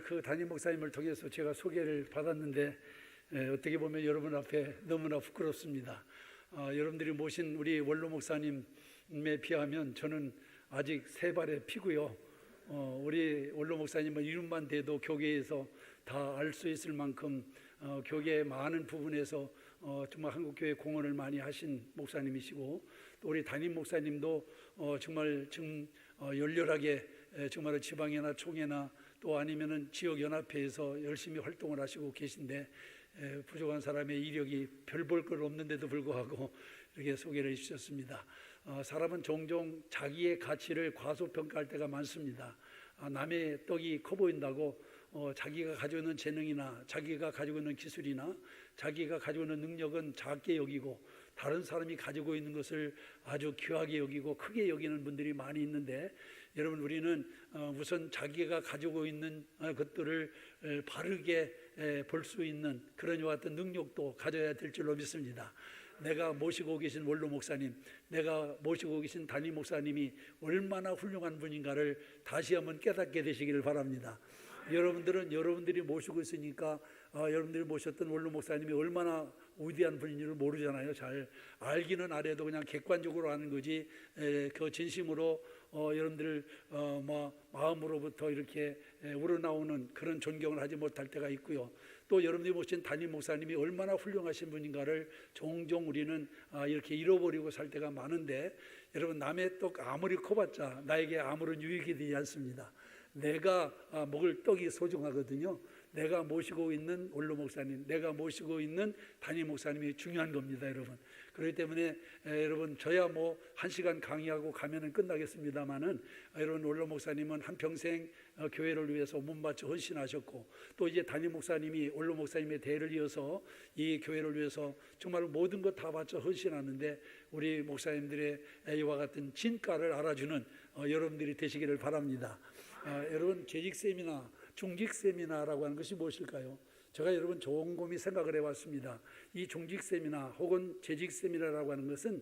그 담임 목사님을 통해서 제가 소개를 받았는데 어떻게 보면 여러분 앞에 너무나 부끄럽습니다. 여러분들이 모신 우리 원로 목사님에 비하면 저는 아직 세 발의 피고요. 우리 원로 목사님은 이름만 대도 교계에서 다 알 수 있을 만큼 교계의 많은 부분에서 정말 한국교회 공헌을 많이 하신 목사님이시고, 또 우리 담임 목사님도 정말 열렬하게 정말 지방이나 총회나 또 아니면은 지역 연합회에서 열심히 활동을 하시고 계신데, 부족한 사람의 이력이 별 볼 것 없는데도 불구하고 이렇게 소개를 해주셨습니다. 사람은 종종 자기의 가치를 과소평가할 때가 많습니다. 남의 떡이 커 보인다고 자기가 가지고 있는 재능이나 자기가 가지고 있는 기술이나 자기가 가지고 있는 능력은 작게 여기고, 다른 사람이 가지고 있는 것을 아주 귀하게 여기고 크게 여기는 분들이 많이 있는데, 여러분, 우리는 우선 자기가 가지고 있는 것들을 바르게 볼 수 있는 그런 이와 같은 능력도 가져야 될 줄로 믿습니다. 내가 모시고 계신 원로 목사님, 내가 모시고 계신 담임 목사님이 얼마나 훌륭한 분인가를 다시 한번 깨닫게 되시기를 바랍니다. 여러분들은 여러분들이 모시고 있으니까 여러분들이 모셨던 원로 목사님이 얼마나 위대한 분인지를 모르잖아요. 잘 알기는 알아도 그냥 객관적으로 아는 거지, 그 진심으로 여러분들 마음으로부터 이렇게 우러나오는 그런 존경을 하지 못할 때가 있고요. 또 여러분들이 모신 담임 목사님이 얼마나 훌륭하신 분인가를 종종 우리는 이렇게 잃어버리고 살 때가 많은데, 여러분, 남의 떡 아무리 커봤자 나에게 아무런 유익이 되지 않습니다. 내가 먹을 떡이 소중하거든요. 내가 모시고 있는 원로 목사님, 내가 모시고 있는 담임 목사님이 중요한 겁니다, 여러분. 그렇기 때문에 여러분, 저야 뭐 1시간 강의하고 가면은 끝나겠습니다만은, 여러분, 원로 목사님은 한평생 교회를 위해서 몸바쳐 헌신하셨고, 또 이제 담임 목사님이 원로 목사님의 대를 이어서 이 교회를 위해서 정말 모든 것 다 바쳐 헌신하는데, 우리 목사님들의 이와 같은 진가를 알아주는 여러분들이 되시기를 바랍니다. 여러분, 재직 세미나, 중직 세미나라고 하는 것이 무엇일까요? 제가 여러분 곰곰이 생각을 해봤습니다. 이 중직 세미나 혹은 재직 세미나라고 하는 것은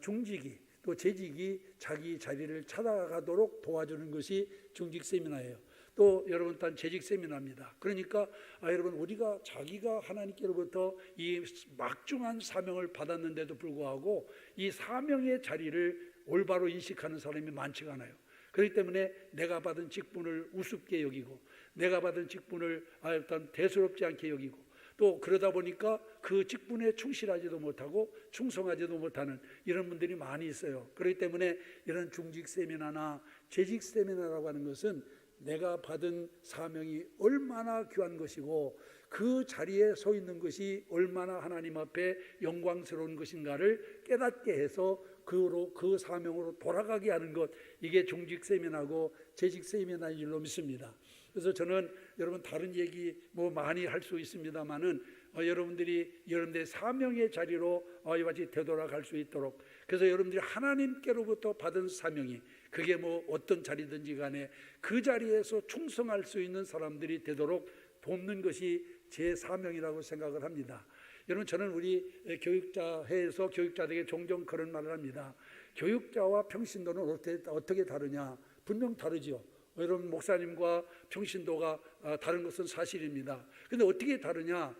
중직이 또 재직이 자기 자리를 찾아가도록 도와주는 것이 중직 세미나예요. 또 여러분, 단 재직 세미나입니다. 그러니까 여러분, 우리가 자기가 하나님께로부터 이 막중한 사명을 받았는데도 불구하고 이 사명의 자리를 올바로 인식하는 사람이 많지가 않아요. 그렇기 때문에 내가 받은 직분을 우습게 여기고, 내가 받은 직분을 일단 대수롭지 않게 여기고, 또 그러다 보니까 그 직분에 충실하지도 못하고 충성하지도 못하는 이런 분들이 많이 있어요. 그렇기 때문에 이런 중직 세미나나 재직 세미나라고 하는 것은 내가 받은 사명이 얼마나 귀한 것이고 그 자리에 서 있는 것이 얼마나 하나님 앞에 영광스러운 것인가를 깨닫게 해서 그 사명으로 돌아가게 하는 것, 이게 중직 세미나고 재직 세미나인 줄로 믿습니다. 그래서 저는 여러분, 다른 얘기 많이 할 수 있습니다만은 여러분들이 여러분들의 사명의 자리로 이와 같이 되돌아갈 수 있도록, 그래서 여러분들이 하나님께로부터 받은 사명이 그게 어떤 자리든지 간에 그 자리에서 충성할 수 있는 사람들이 되도록 돕는 것이 제 사명이라고 생각을 합니다. 여러분, 저는 우리 교육자회에서 교육자들에게 종종 그런 말을 합니다. 교육자와 평신도는 어떻게 다르냐? 분명 다르죠. 여러분, 목사님과 평신도가 다른 것은 사실입니다. 그런데 어떻게 다르냐?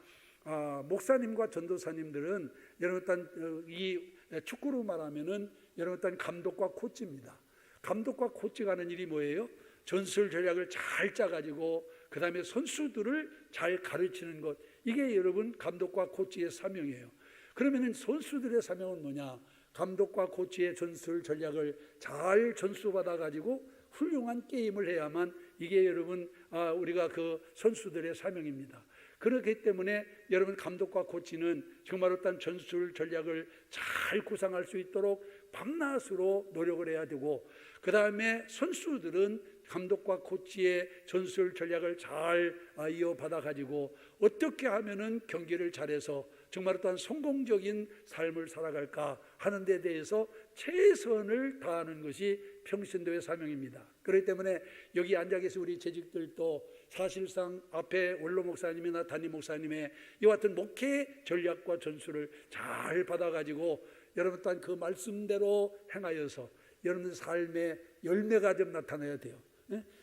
목사님과 전도사님들은 여러분, 이 축구로 말하면은 여러분, 감독과 코치입니다. 감독과 코치가 하는 일이 뭐예요? 전술 전략을 잘 짜가지고 그 다음에 선수들을 잘 가르치는 것, 이게 여러분 감독과 코치의 사명이에요. 그러면 선수들의 사명은 뭐냐? 감독과 코치의 전술 전략을 잘 전수받아 가지고 훌륭한 게임을 해야만 이게 여러분 우리가 그 선수들의 사명입니다. 그렇기 때문에 여러분, 감독과 코치는 정말 어떤 전술 전략을 잘 구상할 수 있도록 밤낮으로 노력을 해야 되고, 그 다음에 선수들은 감독과 코치의 전술 전략을 잘 이어받아 가지고 어떻게 하면은 경기를 잘해서 정말 어떤 성공적인 삶을 살아갈까 하는 데 대해서 최선을 다하는 것이 평신도의 사명입니다. 그렇기 때문에 여기 앉아 계신 우리 재직들도 사실상 앞에 원로 목사님이나 담임 목사님의 이와 같은 목회 전략과 전술을 잘 받아가지고 여러분 또한 그 말씀대로 행하여서 여러분 삶의 열매가 좀 나타나야 돼요.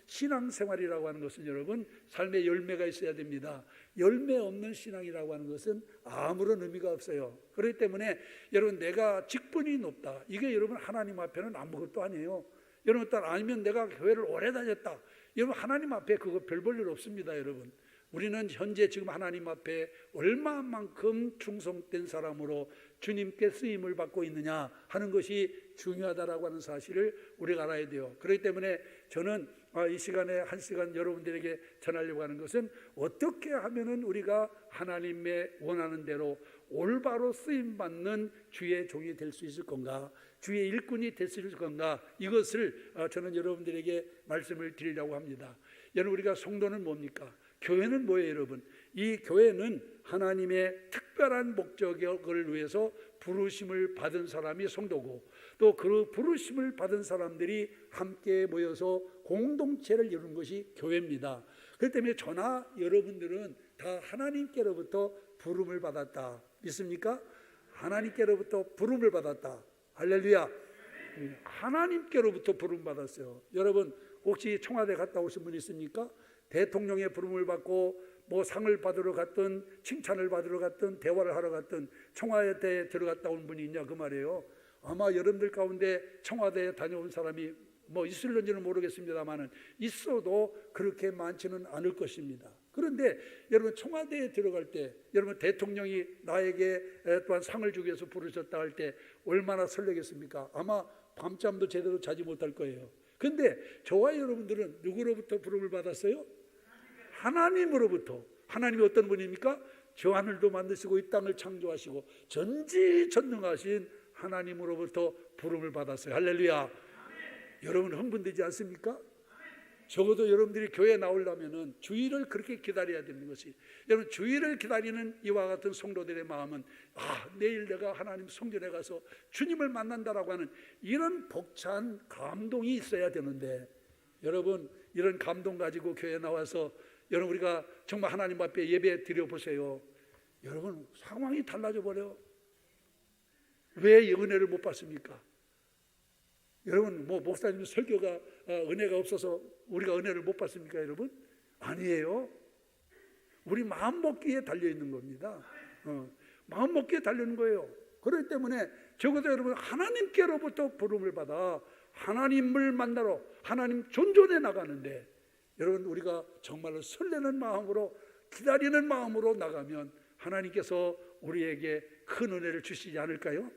신앙생활이라고 하는 것은 여러분 삶의 열매가 있어야 됩니다. 열매 없는 신앙이라고 하는 것은 아무런 의미가 없어요. 그렇기 때문에 여러분 내가 직분이 높다, 이게 여러분 하나님 앞에는 아무것도 아니에요. 여러분 딸 아니면 내가 교회를 오래 다녔다, 여러분 하나님 앞에 그거 별 볼 일 없습니다. 여러분 우리는 현재 지금 하나님 앞에 얼마만큼 충성된 사람으로 주님께 쓰임을 받고 있느냐 하는 것이 중요하다라고 하는 사실을 우리가 알아야 돼요. 그렇기 때문에 저는 이 시간에 한 시간 여러분들에게 전하려고 하는 것은 어떻게 하면은 우리가 하나님의 원하는 대로 올바로 쓰임받는 주의 종이 될 수 있을 건가, 주의 일꾼이 될 수 있을 건가, 이것을 저는 여러분들에게 말씀을 드리려고 합니다. 여러분 우리가 성도는 뭡니까? 교회는 뭐예요 여러분? 이 교회는 하나님의 특별한 목적을 위해서 부르심을 받은 사람이 성도고, 또 그 부르심을 받은 사람들이 함께 모여서 공동체를 이루는 것이 교회입니다. 그렇기 때문에 저나 여러분들은 다 하나님께로부터 부름을 받았다. 믿습니까? 하나님께로부터 부름을 받았다. 할렐루야. 하나님께로부터 부름 받았어요. 여러분 혹시 청와대 갔다 오신 분 있습니까? 대통령의 부름을 받고 뭐 상을 받으러 갔든 칭찬을 받으러 갔든 대화를 하러 갔든 청와대에 들어갔다 온 분이 있냐 그 말이에요. 아마 여러분들 가운데 청와대에 다녀온 사람이 뭐 있을런지는 모르겠습니다만은 있어도 그렇게 많지는 않을 것입니다. 그런데 여러분 청와대에 들어갈 때 여러분 대통령이 나에게 또한 상을 주기 위해서 부르셨다 할 때 얼마나 설레겠습니까? 아마 밤잠도 제대로 자지 못할 거예요. 근데 저와 여러분들은 누구로부터 부름을 받았어요? 하나님으로부터. 하나님이 어떤 분입니까? 저 하늘도 만드시고 이 땅을 창조하시고 전지전능하신 하나님으로부터 부름을 받았어요. 할렐루야. 여러분 흥분되지 않습니까? 적어도 여러분들이 교회에 나오려면 주일을 그렇게 기다려야 되는 것이, 여러분 주일을 기다리는 이와 같은 성도들의 마음은 내일 내가 하나님 성전에 가서 주님을 만난다라고 하는 이런 벅찬 감동이 있어야 되는데, 여러분 이런 감동 가지고 교회에 나와서 여러분 우리가 정말 하나님 앞에 예배 드려보세요. 여러분 상황이 달라져 버려요. 왜 은혜를 못 받습니까? 여러분 뭐 목사님 설교가 은혜가 없어서 우리가 은혜를 못 받습니까 여러분? 아니에요. 우리 마음 먹기에 달려있는 겁니다. 마음 먹기에 달려있는 거예요. 그렇기 때문에 적어도 여러분 하나님께로부터 부름을 받아 하나님을 만나러 하나님 존존에 나가는데, 여러분 우리가 정말로 설레는 마음으로 기다리는 마음으로 나가면 하나님께서 우리에게 큰 은혜를 주시지 않을까요?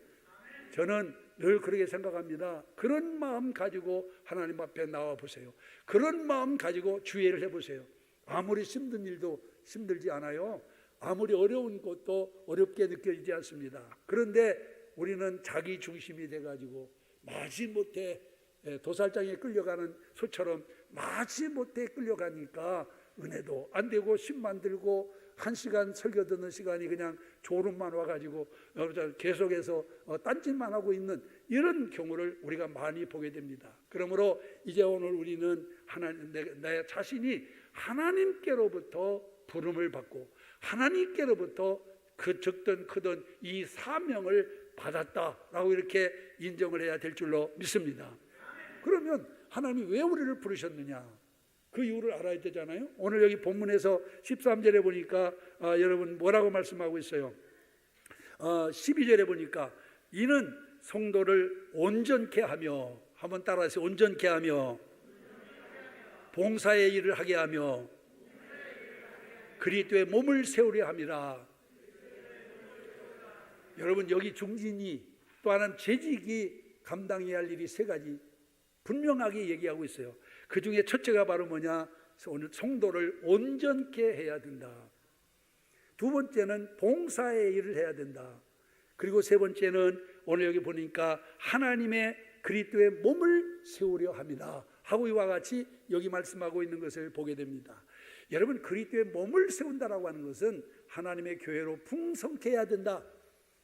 저는 늘 그렇게 생각합니다. 그런 마음 가지고 하나님 앞에 나와 보세요. 그런 마음 가지고 주의를 해보세요. 아무리 힘든 일도 힘들지 않아요. 아무리 어려운 것도 어렵게 느껴지지 않습니다. 그런데 우리는 자기 중심이 돼가지고 마지못해 도살장에 끌려가는 소처럼 마지못해 끌려가니까 은혜도 안 되고 힘만 들고 1시간 설교 듣는 시간이 그냥 졸음만 와가지고 계속해서 딴짓만 하고 있는 이런 경우를 우리가 많이 보게 됩니다. 그러므로 이제 오늘 우리는 내 자신이 하나님께로부터 부름을 받고 하나님께로부터 그 적든 크든 이 사명을 받았다라고 이렇게 인정을 해야 될 줄로 믿습니다. 그러면 하나님이 왜 우리를 부르셨느냐, 그 이유를 알아야 되잖아요. 오늘 여기 본문에서 13절에 보니까 여러분 뭐라고 말씀하고 있어요? 12절에 보니까 이는 성도를 온전케 하며, 한번 따라하세요. 온전케 하며 봉사의 일을 하게 하며 그리스도의 몸을 세우려 함이라. 여러분 여기 중진이 또 하나는 재직이 감당해야 할 일이 3가지 분명하게 얘기하고 있어요. 그 중에 첫째가 바로 뭐냐? 오늘 성도를 온전케 해야 된다. 2번째는 봉사의 일을 해야 된다. 그리고 3번째는 오늘 여기 보니까 하나님의 그리스도의 몸을 세우려 합니다 하고 이와 같이 여기 말씀하고 있는 것을 보게 됩니다. 여러분 그리스도의 몸을 세운다라고 하는 것은 하나님의 교회로 풍성케 해야 된다.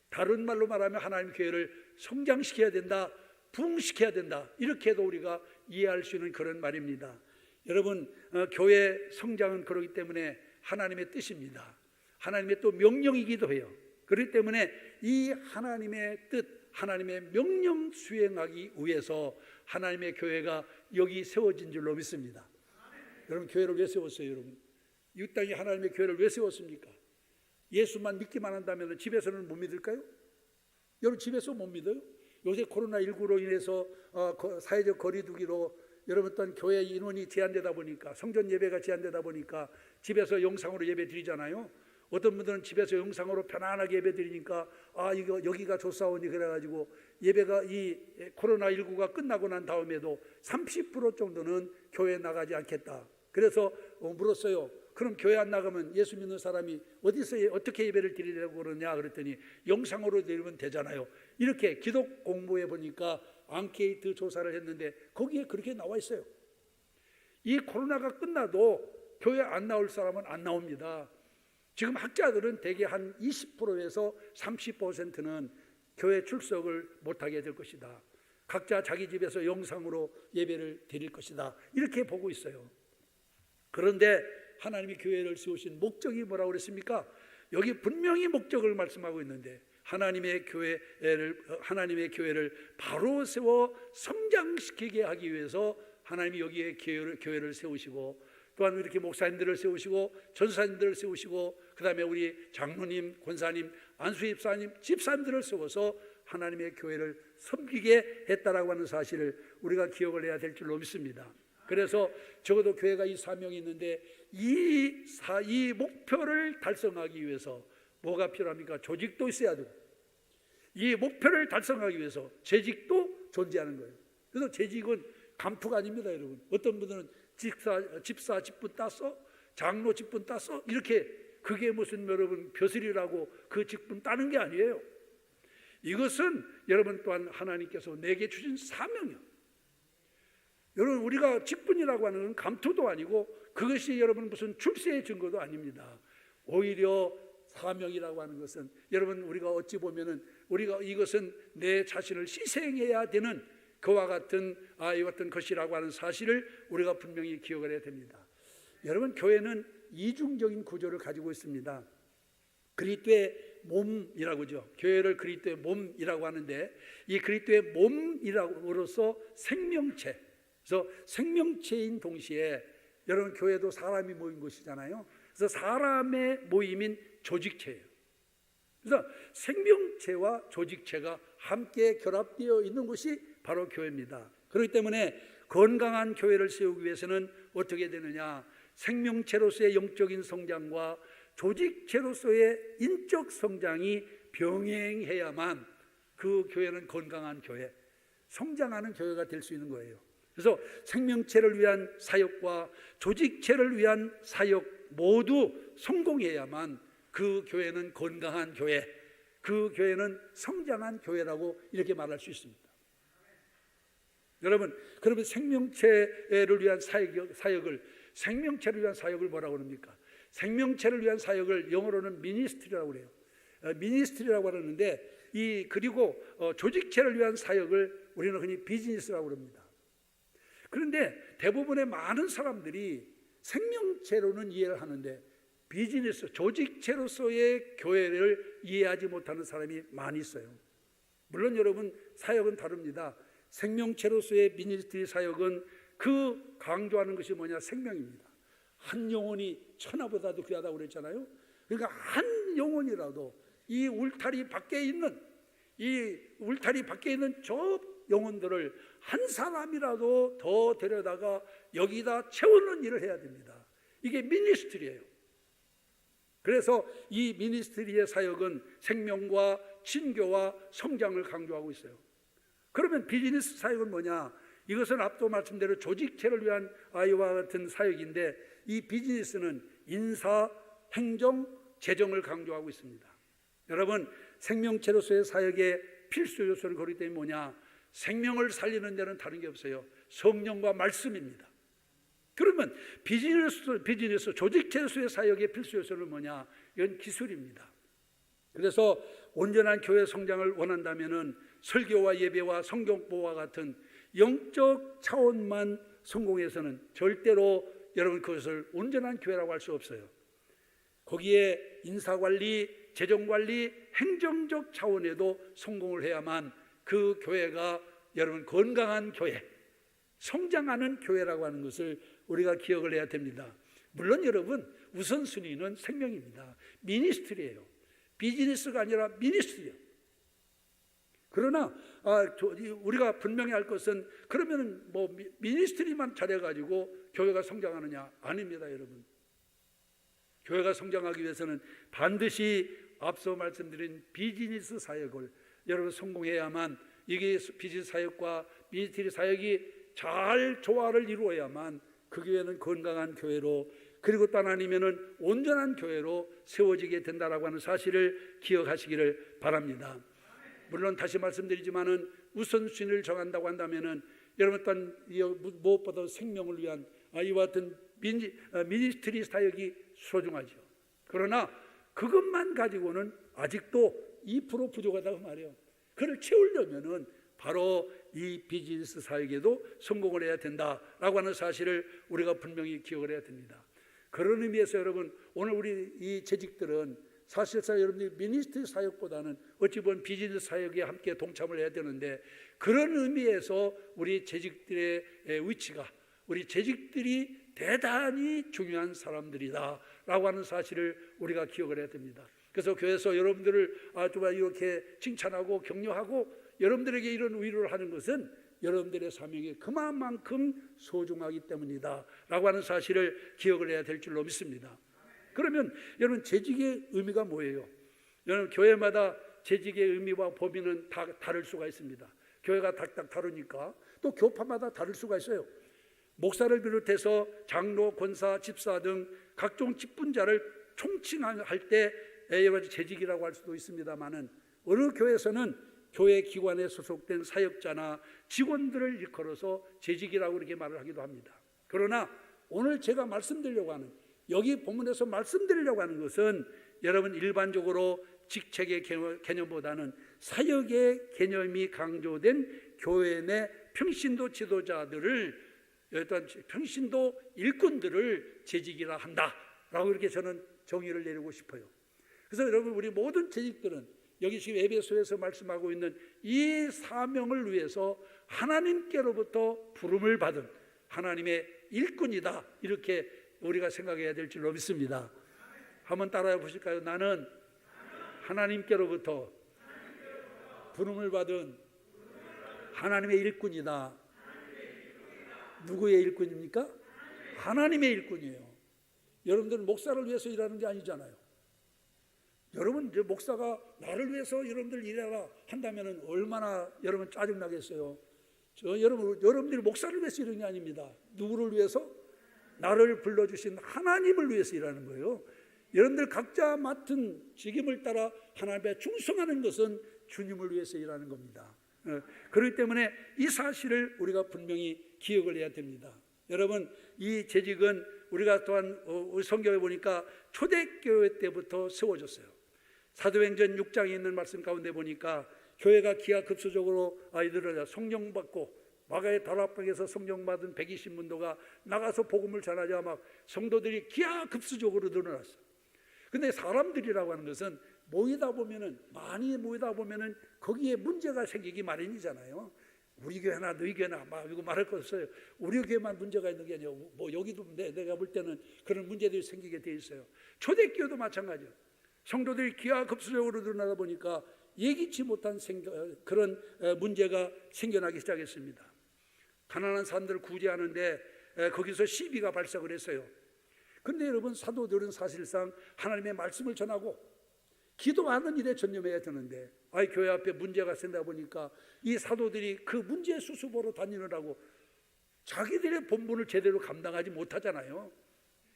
다른 말로 말하면 하나님의 교회를 성장시켜야 된다, 부흥시켜야 된다, 이렇게도 우리가 이해할 수 있는 그런 말입니다. 여러분 교회 성장은 그렇기 때문에 하나님의 뜻입니다. 하나님의 또 명령이기도 해요. 그렇기 때문에 이 하나님의 뜻, 하나님의 명령 수행하기 위해서 하나님의 교회가 여기 세워진 줄로 믿습니다. 여러분 교회를 왜 세웠어요? 여러분 이 땅에 하나님의 교회를 왜 세웠습니까? 예수만 믿기만 한다면 집에서는 못 믿을까요? 여러분 집에서 못 믿어요? 요새 코로나19로 인해서 사회적 거리두기로 여러분 또한 교회 인원이 제한되다 보니까 성전 예배가 제한되다 보니까 집에서 영상으로 예배 드리잖아요. 어떤 분들은 집에서 영상으로 편안하게 예배 드리니까 이거 여기가 좋사오니 그래가지고 예배가 이 코로나19가 끝나고 난 다음에도 30% 정도는 교회에 나가지 않겠다. 그래서 물었어요. 그럼 교회 안 나가면 예수 믿는 사람이 어디서 어떻게 예배를 드리려고 그러냐 그랬더니 영상으로 드리면 되잖아요. 이렇게 기독 공부해 보니까 앙케이트 조사를 했는데 거기에 그렇게 나와 있어요. 이 코로나가 끝나도 교회 안 나올 사람은 안 나옵니다. 지금 학자들은 대개 한 20%에서 30%는 교회 출석을 못하게 될 것이다. 각자 자기 집에서 영상으로 예배를 드릴 것이다. 이렇게 보고 있어요. 그런데 하나님이 교회를 세우신 목적이 뭐라고 그랬습니까? 여기 분명히 목적을 말씀하고 있는데 하나님의 교회를 바로 세워 성장시키게 하기 위해서 하나님이 여기에 교회를 세우시고 또한 이렇게 목사님들을 세우시고 전사님들을 세우시고 그 다음에 우리 장로님, 권사님, 안수집사님, 집사님들을 세워서 하나님의 교회를 섬기게 했다라고 하는 사실을 우리가 기억을 해야 될 줄로 믿습니다. 그래서 적어도 교회가 이 사명이 있는데 이 목표를 달성하기 위해서 뭐가 필요합니까? 조직도 있어야 되고 이 목표를 달성하기 위해서 재직도 존재하는 거예요. 그래서 재직은 감투가 아닙니다, 여러분. 어떤 분들은 집사 직분 땄어? 장로 직분 땄어? 이렇게 그게 무슨 여러분 벼슬이라고 그 직분 따는 게 아니에요. 이것은 여러분 또한 하나님께서 내게 주신 사명이요. 여러분 우리가 직분이라고 하는 건 감투도 아니고 그것이 여러분 무슨 출세의 증거도 아닙니다. 오히려 사명이라고 하는 것은 여러분 우리가 어찌 보면은 우리가 이것은 내 자신을 희생해야 되는 그와 같은 것이라고 하는 사실을 우리가 분명히 기억을 해야 됩니다. 여러분 교회는 이중적인 구조를 가지고 있습니다. 그리스도의 몸이라고죠. 교회를 그리스도의 몸이라고 하는데 이 그리스도의 몸이라고로서 생명체, 그래서 생명체인 동시에 여러분 교회도 사람이 모인 것이잖아요. 그래서 사람의 모임인 조직체예요. 그래서 생명체와 조직체가 함께 결합되어 있는 것이 바로 교회입니다. 그렇기 때문에 건강한 교회를 세우기 위해서는 어떻게 되느냐? 생명체로서의 영적인 성장과 조직체로서의 인적 성장이 병행해야만 그 교회는 건강한 교회, 성장하는 교회가 될 수 있는 거예요. 그래서 생명체를 위한 사역과 조직체를 위한 사역 모두 성공해야만 그 교회는 건강한 교회, 그 교회는 성장한 교회라고 이렇게 말할 수 있습니다. 여러분, 그러면 생명체를 위한 생명체를 위한 사역을 뭐라고 합니까? 생명체를 위한 사역을 영어로는 미니스트리라고 그래요. 미니스트리라고 하는데 그리고 조직체를 위한 사역을 우리는 흔히 비즈니스라고 합니다. 그런데 대부분의 많은 사람들이 생명체로는 이해를 하는데 비즈니스, 조직체로서의 교회를 이해하지 못하는 사람이 많이 있어요. 물론 여러분 사역은 다릅니다. 생명체로서의 미니스트리 사역은 그 강조하는 것이 뭐냐? 생명입니다. 한 영혼이 천하보다도 귀하다고 그랬잖아요. 그러니까 한 영혼이라도 이 울타리 밖에 있는 저 영혼들을 한 사람이라도 더 데려다가 여기다 채우는 일을 해야 됩니다. 이게 미니스트리예요. 그래서 이 미니스트리의 사역은 생명과 친교와 성장을 강조하고 있어요. 그러면 비즈니스 사역은 뭐냐? 이것은 앞서 말씀대로 조직체를 위한 아이와 같은 사역인데 이 비즈니스는 인사, 행정, 재정을 강조하고 있습니다. 여러분 생명체로서의 사역의 필수 요소를 거기 때문에 뭐냐? 생명을 살리는 데는 다른 게 없어요. 성령과 말씀입니다. 그러면 비즈니스 조직체로서의 사역의 필수 요소는 뭐냐? 이건 기술입니다. 그래서 온전한 교회 성장을 원한다면은 설교와 예배와 성경보와 같은 영적 차원만 성공해서는 절대로 여러분 그것을 온전한 교회라고 할 수 없어요. 거기에 인사관리, 재정관리, 행정적 차원에도 성공을 해야만 그 교회가 여러분 건강한 교회, 성장하는 교회라고 하는 것을 우리가 기억을 해야 됩니다. 물론 여러분, 우선순위는 생명입니다. 미니스트리예요. 비즈니스가 아니라 미니스트리예요. 그러나 우리가 분명히 알 것은, 그러면 뭐 미니스트리만 잘해가지고 교회가 성장하느냐? 아닙니다, 여러분. 교회가 성장하기 위해서는 반드시 앞서 말씀드린 비즈니스 사역을 여러분 성공해야만, 이게 비즈니스 사역과 미니스트리 사역이 잘 조화를 이루어야만 그 교회는 건강한 교회로, 그리고 또 하나님에는 온전한 교회로 세워지게 된다라고 하는 사실을 기억하시기를 바랍니다. 물론 다시 말씀드리지만은 우선순위를 정한다고 한다면은 여러분, 또한 무엇보다 생명을 위한 이와 같은 미니스트리 사역이 소중하죠. 그러나 그것만 가지고는 아직도 2% 부족하다고 말해요. 그걸 채우려면은 바로 이 비즈니스 사역에도 성공을 해야 된다라고 하는 사실을 우리가 분명히 기억을 해야 됩니다. 그런 의미에서 여러분, 오늘 우리 이 재직들은 사실상 여러분들이 미니스트리 사역보다는 어찌 보면 비즈니스 사역에 함께 동참을 해야 되는데, 그런 의미에서 우리 재직들의 위치가, 우리 재직들이 대단히 중요한 사람들이다라고 하는 사실을 우리가 기억을 해야 됩니다. 그래서 교회에서 여러분들을 정말 이렇게 칭찬하고 격려하고 여러분들에게 이런 위로를 하는 것은 여러분들의 사명이 그만큼 소중하기 때문이다 라고 하는 사실을 기억을 해야 될 줄로 믿습니다. 그러면 여러분, 재직의 의미가 뭐예요? 여러분, 교회마다 재직의 의미와 범위는 다 다를 수가 있습니다. 교회가 딱 다르니까 또 교파마다 다를 수가 있어요. 목사를 비롯해서 장로, 권사, 집사 등 각종 직분자를 총칭할 때 여러 가지 재직이라고 할 수도 있습니다만은, 어느 교회에서는 교회 기관에 소속된 사역자나 직원들을 일컬어서 재직이라고 이렇게 말을 하기도 합니다. 그러나 오늘 제가 말씀드리려고 하는, 여기 본문에서 말씀드리려고 하는 것은 여러분, 일반적으로 직책의 개념보다는 사역의 개념이 강조된 교회 내 평신도 지도자들을, 평신도 일꾼들을 재직이라 한다라고 이렇게 저는 정의를 내리고 싶어요. 그래서 여러분, 우리 모든 재직들은 여기 지금 에베소에서 말씀하고 있는 이 사명을 위해서 하나님께로부터 부름을 받은 하나님의 일꾼이다, 이렇게 우리가 생각해야 될 줄로 믿습니다. 한번 따라해 보실까요? 나는 하나님께로부터 부름을 받은 하나님의 일꾼이다. 누구의 일꾼입니까? 하나님의 일꾼이에요. 여러분들은 목사를 위해서 일하는 게 아니잖아요. 여러분, 목사가 나를 위해서 여러분들 일하라 한다면 얼마나 여러분 짜증나겠어요. 여러분들이 목사를 위해서 일하는 게 아닙니다. 누구를 위해서? 나를 불러주신 하나님을 위해서 일하는 거예요. 여러분들 각자 맡은 직임을 따라 하나님에 충성하는 것은 주님을 위해서 일하는 겁니다. 그렇기 때문에 이 사실을 우리가 분명히 기억을 해야 됩니다. 여러분, 이 재직은 우리가 또한 우리 성경에 보니까 초대교회 때부터 세워졌어요. 사도행전 6장에 있는 말씀 가운데 보니까 교회가 기하급수적으로 아이들을 성령 받고, 마가의 다락방에서 성령 받은 120문도가 나가서 복음을 전하자 막 성도들이 기하급수적으로 늘어났어요. 근데 사람들이라고 하는 것은 많이 모이다 보면은 거기에 문제가 생기기 마련이잖아요. 우리 교회나 너희 교회나 막 이거 말할 거 없어요. 우리 교회만 문제가 있는 게 아니고 뭐 여기도 내가 볼 때는 그런 문제들이 생기게 돼 있어요. 초대교회도 마찬가지예요. 성도들이 기하급수적으로 늘어나다 보니까 예기치 못한 그런 문제가 생겨나기 시작했습니다. 가난한 사람들을 구제하는데 거기서 시비가 발생을 했어요. 그런데 여러분, 사도들은 사실상 하나님의 말씀을 전하고 기도하는 일에 전념해야 되는데, 교회 앞에 문제가 생기다 보니까 이 사도들이 그 문제 수습으로 다니느라고 자기들의 본분을 제대로 감당하지 못하잖아요.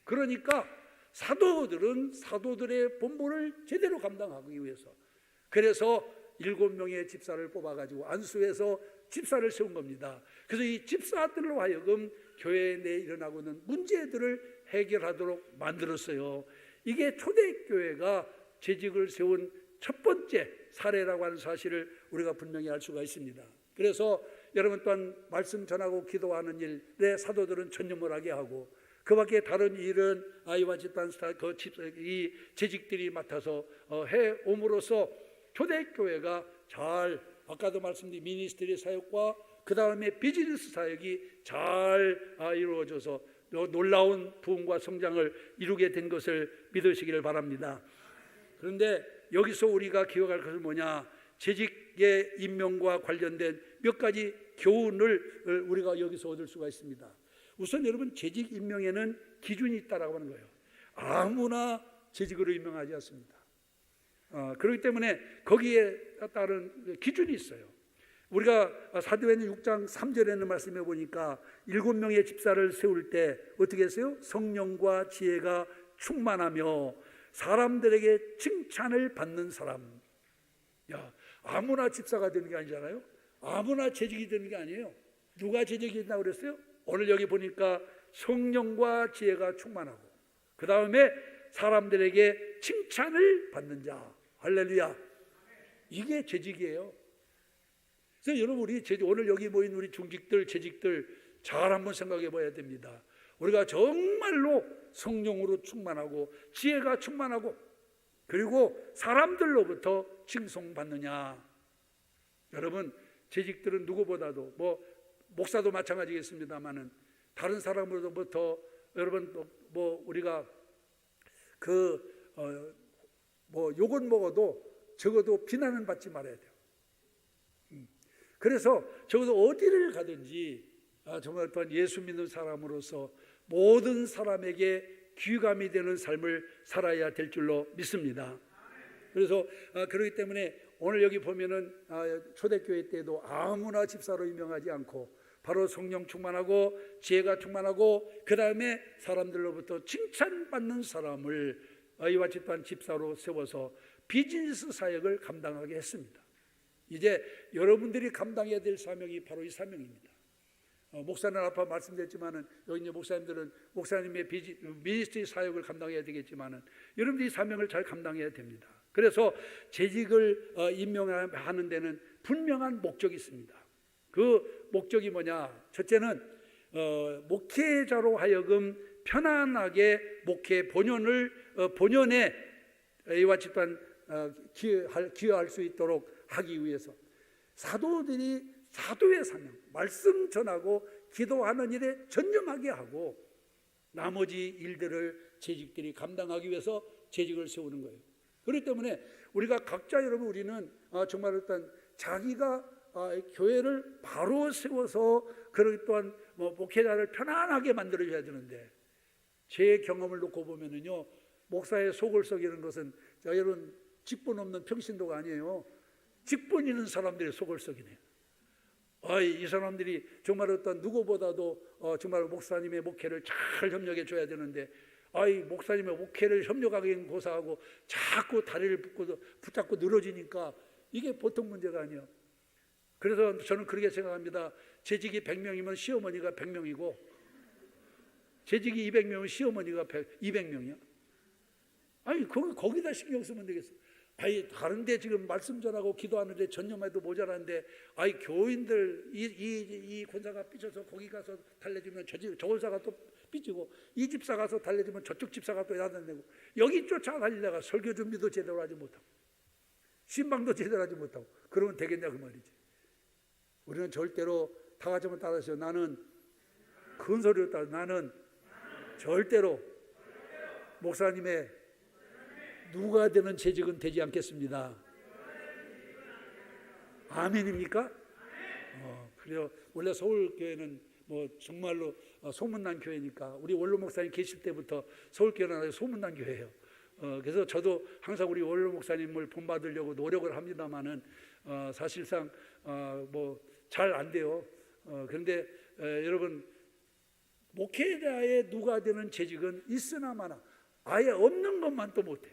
그러니까 사도들은 사도들의 본분을 제대로 감당하기 위해서, 그래서 7명의 집사를 뽑아가지고 안수해서 집사를 세운 겁니다. 그래서 이 집사들로 하여금 교회 내에 일어나고 있는 문제들을 해결하도록 만들었어요. 이게 초대교회가 재직을 세운 첫 번째 사례라고 하는 사실을 우리가 분명히 알 수가 있습니다. 그래서 여러분 또한 말씀 전하고 기도하는 일에 사도들은 전념을 하게 하고, 그 밖에 다른 일은 이와 같은 이 재직들이 맡아서 해옴으로써 초대교회가 잘, 아까도 말씀드린 미니스트리 사역과 그 다음에 비즈니스 사역이 잘 이루어져서 놀라운 부흥과 성장을 이루게 된 것을 믿으시기를 바랍니다. 그런데 여기서 우리가 기억할 것은 뭐냐? 재직의 임명과 관련된 몇 가지 교훈을 우리가 여기서 얻을 수가 있습니다. 우선 여러분, 재직 임명에는 기준이 있다라고 하는 거예요. 아무나 재직으로 임명하지 않습니다. 그렇기 때문에 거기에 따른 기준이 있어요. 우리가 사도행전 6장 3절에는 말씀해 보니까 7명의 집사를 세울 때 어떻게 했어요? 성령과 지혜가 충만하며 사람들에게 칭찬을 받는 사람. 아무나 집사가 되는 게 아니잖아요. 아무나 재직이 되는 게 아니에요. 누가 재직이 된다고 그랬어요? 오늘 여기 보니까 성령과 지혜가 충만하고 그 다음에 사람들에게 칭찬을 받는 자. 할렐루야. 이게 재직이에요. 그래서 여러분, 우리 오늘 여기 모인 우리 중직들, 재직들 잘 한번 생각해 봐야 됩니다. 우리가 정말로 성령으로 충만하고 지혜가 충만하고 그리고 사람들로부터 칭송받느냐. 여러분, 재직들은 누구보다도 목사도 마찬가지겠습니다만은 다른 사람으로부터 여러분 우리가 욕은 먹어도 적어도 비난은 받지 말아야 돼요. 그래서 적어도 어디를 가든지 정말 또한 예수 믿는 사람으로서 모든 사람에게 귀감이 되는 삶을 살아야 될 줄로 믿습니다. 그래서 그렇기 때문에 오늘 여기 보면은 초대교회 때도 아무나 집사로 임명하지 않고 바로 성령 충만하고 지혜가 충만하고 그 다음에 사람들로부터 칭찬받는 사람을 이와 같이 또한 집사로 세워서 비즈니스 사역을 감당하게 했습니다. 이제 여러분들이 감당해야 될 사명이 바로 이 사명입니다. 목사는 아까 말씀드렸지만은 여기 이제 목사님들은 목사님의 미니스트리 사역을 감당해야 되겠지만은 여러분들이 사명을 잘 감당해야 됩니다. 그래서 재직을 임명하는 데는 분명한 목적이 있습니다. 그 목적이 뭐냐? 첫째는 목회자로 하여금 편안하게 목회 본연에 이와 같이 또한 기여할 수 있도록 하기 위해서 사도들이 사도의 사명, 말씀 전하고 기도하는 일에 전념하게 하고 나머지 일들을 재직들이 감당하기 위해서 재직을 세우는 거예요. 그렇기 때문에 우리가 각자 여러분 우리는 정말 일단 자기가 교회를 바로 세워서 그러기 또한 목회자를 편안하게 만들어줘야 되는데 제 경험을 놓고 보면은요, 목사의 속을 썩이는 것은 여러분 직분 없는 평신도가 아니에요. 직분 있는 사람들의 속을 썩이네요. 이 사람들이 정말 어떤 누구보다도 정말 목사님의 목회를 잘 협력해 줘야 되는데 목사님의 목회를 협력하기 고사하고 자꾸 다리를 붙잡고 늘어지니까 이게 보통 문제가 아니에요. 그래서 저는 그렇게 생각합니다. 재직이 100명이면 시어머니가 100명이고 재직이 200명이면 시어머니가 200명이야. 거기다 신경 쓰면 되겠어. 다른데 지금 말씀 전하고 기도하는데 전념해도 모자란데 교인들 이 권사가 삐져서 거기 가서 달래주면 저 권사가 또 삐지고 이 집사 가서 달래주면 저쪽 집사가 또 야단내고 여기 쫓아다니다가 설교 준비도 제대로 하지 못하고 신방도 제대로 하지 못하고 그러면 되겠냐 그 말이지. 우리는 절대로 다 같이 한번 따라하세요. 나는 큰 소리로 따라 나는 절대로 목사님의 누가 되는 재직은 되지 않겠습니다. 아멘입니까? 그래요. 원래 서울교회는 정말로 소문난 교회니까 우리 원로 목사님 계실 때부터 서울교회는 소문난 교회예요. 그래서 저도 항상 우리 원로 목사님을 본받으려고 노력을 합니다만은 사실상 잘 안 돼요. 그런데 여러분 목회자의 누가 되는 재직은 있으나 마나 아예 없는 것만 또 못해.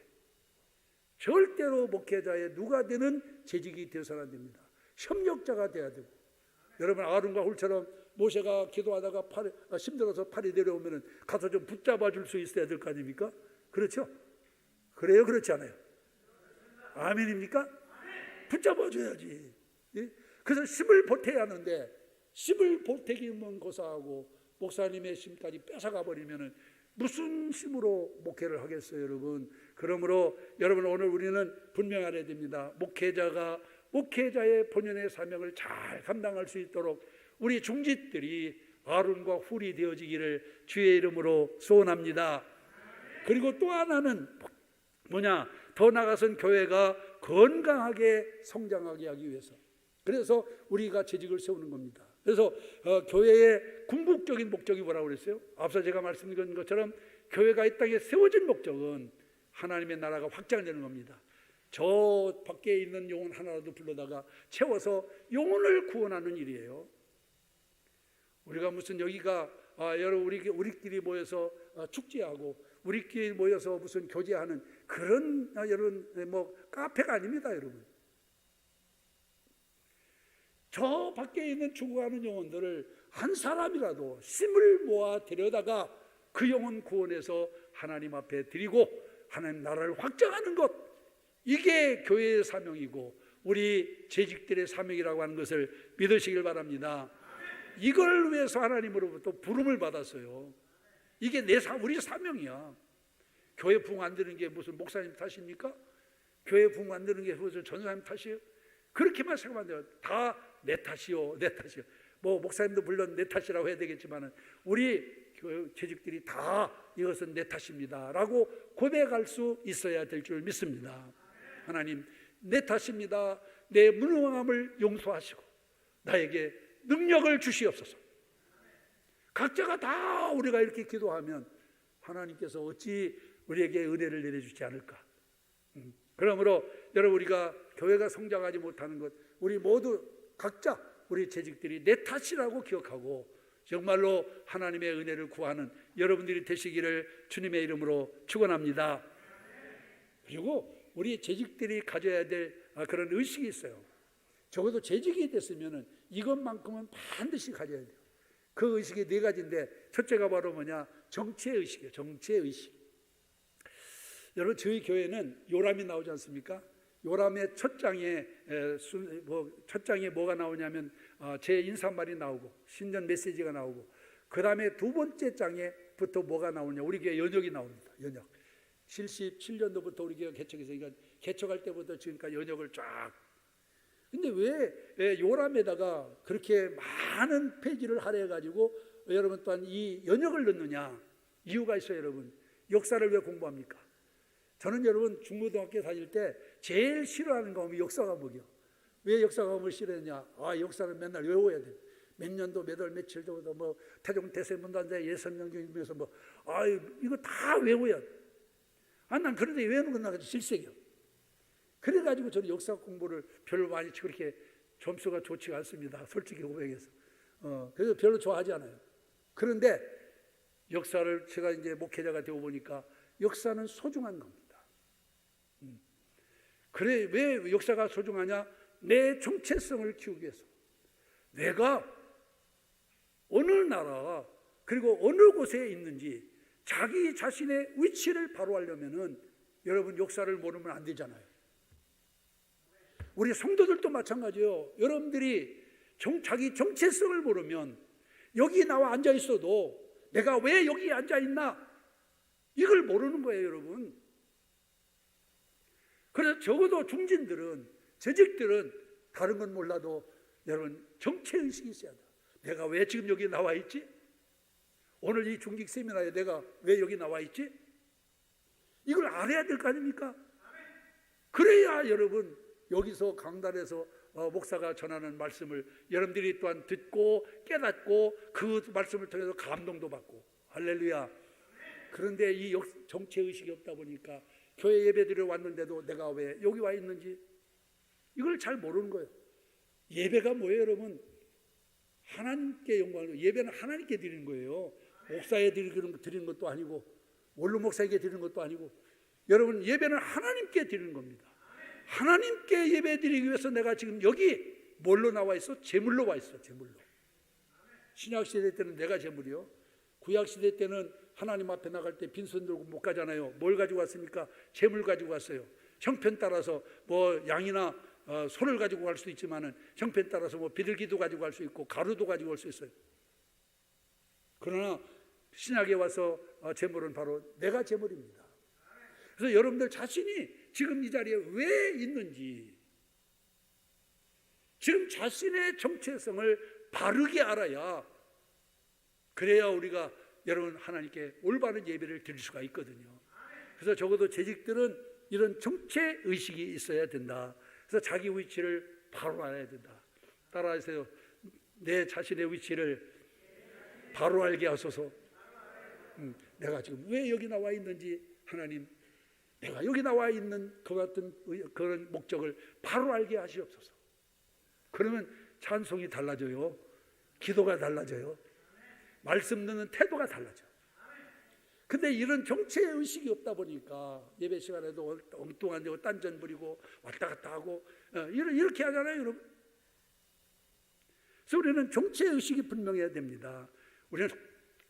절대로 목회자의 누가 되는 재직이 되어서는 안 됩니다. 협력자가 돼야 되고 여러분 아론과 훌처럼 모세가 기도하다가 힘들어서 팔이 내려오면 가서 좀 붙잡아 줄 수 있어야 될 거 아닙니까? 그렇죠? 그래요? 그렇지 않아요? 아멘입니까? 붙잡아 줘야지. 그래서 힘을 보태야 하는데 힘을 보태기만 고사하고 목사님의 힘까지 뺏어가 버리면 무슨 힘으로 목회를 하겠어요, 여러분? 그러므로 여러분 오늘 우리는 분명히 알아야 됩니다. 목회자가 목회자의 본연의 사명을 잘 감당할 수 있도록 우리 중직들이 아론과 훌이 되어지기를 주의 이름으로 소원합니다. 그리고 또 하나는 뭐냐? 더 나아가선 교회가 건강하게 성장하게 하기 위해서, 그래서 우리가 재직을 세우는 겁니다. 그래서 교회의 궁극적인 목적이 뭐라고 그랬어요? 앞서 제가 말씀드린 것처럼 교회가 이 땅에 세워진 목적은 하나님의 나라가 확장되는 겁니다. 저 밖에 있는 영혼 하나라도 불러다가 채워서 영혼을 구원하는 일이에요. 우리가 무슨 여기가 여러분 우리끼리 모여서 축제하고 우리끼리 모여서 무슨 교제하는 그런 여러분 뭐 카페가 아닙니다, 여러분. 저 밖에 있는 죽어가는 영혼들을 한 사람이라도 힘을 모아 데려다가 그 영혼 구원해서 하나님 앞에 드리고 하나님 나라를 확장하는 것, 이게 교회의 사명이고 우리 재직들의 사명이라고 하는 것을 믿으시길 바랍니다. 이걸 위해서 하나님으로부터 부름을 받았어요. 이게 우리 사명이야. 교회 부흥 안 되는 게 무슨 목사님 탓입니까? 교회 부흥 안 되는 게 무슨 전사님 탓이에요? 그렇게만 생각하면 돼요. 다 내 탓이요, 내 탓이요. 뭐 목사님도 물론 내 탓이라고 해야 되겠지만 우리 재직들이 다 이것은 내 탓입니다 라고 고백할 수 있어야 될 줄 믿습니다. 하나님, 내 탓입니다. 내 무능함을 용서하시고 나에게 능력을 주시옵소서. 각자가 다 우리가 이렇게 기도하면 하나님께서 어찌 우리에게 은혜를 내려주지 않을까. 그러므로 여러분, 우리가 교회가 성장하지 못하는 것, 우리 모두 각자 우리 재직들이 내 탓이라고 기억하고 정말로 하나님의 은혜를 구하는 여러분들이 되시기를 주님의 이름으로 축원합니다. 그리고 우리 재직들이 가져야 될 그런 의식이 있어요. 적어도 재직이 됐으면 이것만큼은 반드시 가져야 돼요. 그 의식이 네 가지인데 첫째가 바로 뭐냐? 정치의 의식이에요. 정치의 의식. 여러분, 저희 교회는 요람이 나오지 않습니까? 요람의 첫 장에 뭐가 나오냐면 제 인사말이 나오고 신전 메시지가 나오고, 그 다음에 두 번째 장에부터 뭐가 나오냐? 우리 교회 연역이 나옵니다. 연역. 77년도부터 우리 교회가 개척했으니까 개척할 때부터 지금까지 연역을 쫙. 근데 왜 요람에다가 그렇게 많은 페이지를 할애해가지고 여러분 또한 이 연역을 넣느냐? 이유가 있어요, 여러분. 역사를 왜 공부합니까? 저는 여러분 중고등학교 다닐 때 제일 싫어하는 과목이 역사 과목이요. 왜 역사 과목을 싫어했냐? 역사는 맨날 외워야 돼. 몇 년도 몇 월 며칠도 뭐 태종 대세문단제 예선명경이면서 뭐 이거 다 외워야 돼. 난 그런데 외우는 건 나가지고 질색이요. 그래가지고 저는 역사 공부를 별로 많이 그렇게 점수가 좋지가 않습니다. 솔직히 고백해서. 그래서 별로 좋아하지 않아요. 그런데 역사를 제가 이제 목회자가 되어 보니까 역사는 소중한 겁니다. 그래, 왜 역사가 소중하냐? 내 정체성을 키우기 위해서. 내가 어느 나라 그리고 어느 곳에 있는지 자기 자신의 위치를 바로 알려면은 여러분 역사를 모르면 안 되잖아요. 우리 성도들도 마찬가지예요. 여러분들이 자기 정체성을 모르면 여기 나와 앉아 있어도 내가 왜 여기 앉아 있나? 이걸 모르는 거예요, 여러분. 그래서 적어도 중진들은, 재직들은 다른 건 몰라도 여러분 정체의식이 있어야 돼요. 내가 왜 지금 여기 나와 있지? 오늘 이 중직 세미나에 내가 왜 여기 나와 있지? 이걸 알아야 될 거 아닙니까? 그래야 여러분 여기서 강단에서 목사가 전하는 말씀을 여러분들이 또한 듣고 깨닫고 그 말씀을 통해서 감동도 받고. 할렐루야. 그런데 이 정체의식이 없다 보니까 교회 예배드려 왔는데도 내가 왜 여기 와 있는지 이걸 잘 모르는 거예요. 예배가 뭐예요, 여러분? 하나님께 영광을, 예배는 하나님께 드리는 거예요. 목사에 드리는 것도 아니고 원로 목사에게 드리는 것도 아니고, 여러분 예배는 하나님께 드리는 겁니다. 하나님께 예배 드리기 위해서 내가 지금 여기 뭘로 나와 있어? 제물로 와 있어. 제물로. 신약 시대 때는 내가 제물이요. 구약 시대 때는 하나님 앞에 나갈 때 빈손 들고 못 가잖아요. 뭘 가지고 왔습니까? 제물 가지고 왔어요. 형편 따라서 뭐 양이나 소를 가지고 갈 수도 있지만은 형편 따라서 뭐 비둘기도 가지고 갈 수 있고 가루도 가지고 갈 수 있어요. 그러나 신약에 와서 제물은 바로 내가 제물입니다. 그래서 여러분들 자신이 지금 이 자리에 왜 있는지, 지금 자신의 정체성을 바르게 알아야, 그래야 우리가 여러분 하나님께 올바른 예배를 드릴 수가 있거든요. 그래서 적어도 재직들은 이런 정체 의식이 있어야 된다. 그래서 자기 위치를 바로 알아야 된다. 따라하세요. 내 자신의 위치를 바로 알게 하소서. 내가 지금 왜 여기 나와 있는지, 하나님 내가 여기 나와 있는 그 같은 그런 목적을 바로 알게 하시옵소서. 그러면 찬송이 달라져요. 기도가 달라져요. 말씀 듣는 태도가 달라져. 근데 이런 정체의 의식이 없다 보니까 예배 시간에도 엉뚱한 데 딴전 부리고 왔다 갔다 하고 이렇게 하잖아요, 여러분. 그래서 우리는 정체의 의식이 분명해야 됩니다. 우리는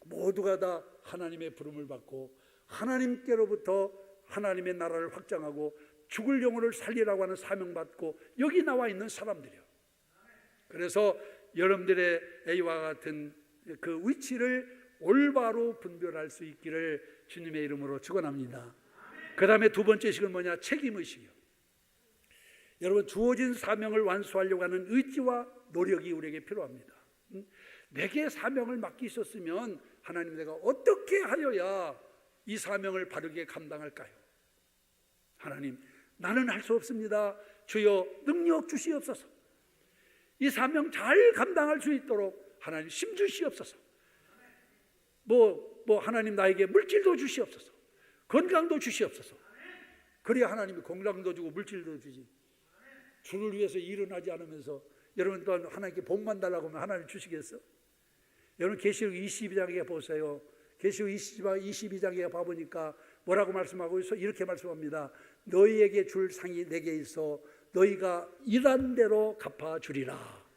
모두가 다 하나님의 부름을 받고 하나님께로부터 하나님의 나라를 확장하고 죽을 영혼을 살리라고 하는 사명받고 여기 나와 있는 사람들이요. 그래서 여러분들의 A와 같은 그 위치를 올바로 분별할 수 있기를 주님의 이름으로 축원합니다. 그 다음에 두 번째 식은 뭐냐? 책임의식이요. 여러분, 주어진 사명을 완수하려고 하는 의지와 노력이 우리에게 필요합니다. 내게 사명을 맡기셨으면 하나님, 내가 어떻게 하여야 이 사명을 바르게 감당할까요? 하나님, 나는 할 수 없습니다. 주여 능력 주시옵소서. 이 사명 잘 감당할 수 있도록 하나님 힘 주시옵소서. 하나님 나에게 물질도 주시옵소서. 건강도 주시옵소서. 그래야 하나님이 건강도 주고 물질도 주지. 주를 위해서 일은 하지 않으면서 여러분 또 하나님께 복만 달라고 하면 하나님 주시겠어? 여러분 계시록 22장에 보세요. 계시록 22장에 봐보니까 뭐라고 말씀하고 있어? 이렇게 말씀합니다. 너희에게 줄 상이 내게 있어 너희가 일한 대로 갚아주리라.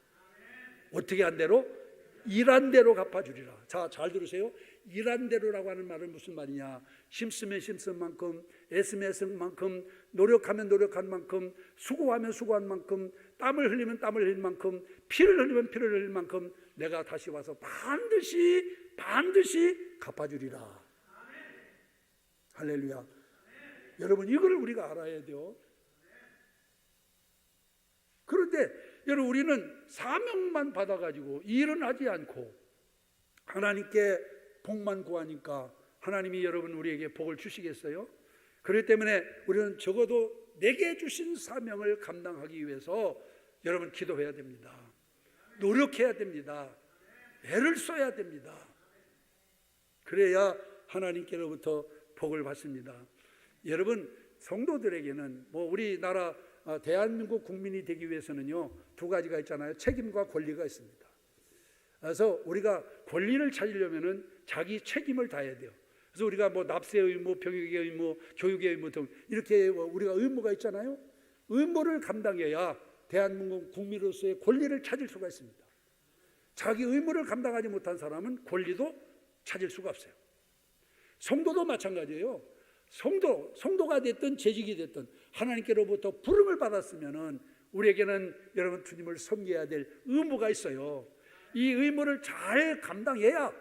어떻게 한 대로? 일한 대로 갚아주리라. 자, 잘 들으세요. 일한 대로라고 하는 말은 무슨 말이냐? 심으면 심은 만큼, 애쓰면 애쓴 만큼, 노력하면 노력한 만큼, 수고하면 수고한 만큼, 땀을 흘리면 땀을 흘릴 만큼, 피를 흘리면 피를 흘릴 만큼 내가 다시 와서 반드시 갚아주리라. 할렐루야. 여러분, 이걸 우리가 알아야 돼요. 그런데 여러분, 우리는 사명만 받아가지고 일은 하지 않고 하나님께 복만 구하니까 하나님이 여러분 우리에게 복을 주시겠어요? 그렇기 때문에 우리는 적어도 내게 주신 사명을 감당하기 위해서 여러분 기도해야 됩니다. 노력해야 됩니다. 애를 써야 됩니다. 그래야 하나님께로부터 복을 받습니다. 여러분, 성도들에게는 우리나라 대한민국 국민이 되기 위해서는요, 두 가지가 있잖아요. 책임과 권리가 있습니다. 그래서 우리가 권리를 찾으려면은 자기 책임을 다해야 돼요. 그래서 우리가 납세 의무, 병역의 의무, 교육의 의무 등 이렇게 우리가 의무가 있잖아요. 의무를 감당해야 대한민국 국민으로서의 권리를 찾을 수가 있습니다. 자기 의무를 감당하지 못한 사람은 권리도 찾을 수가 없어요. 성도도 마찬가지예요. 성도가 됐든 재직이 됐든 하나님께로부터 부름을 받았으면은 우리에게는 여러분 주님을 섬겨야 될 의무가 있어요. 이 의무를 잘 감당해야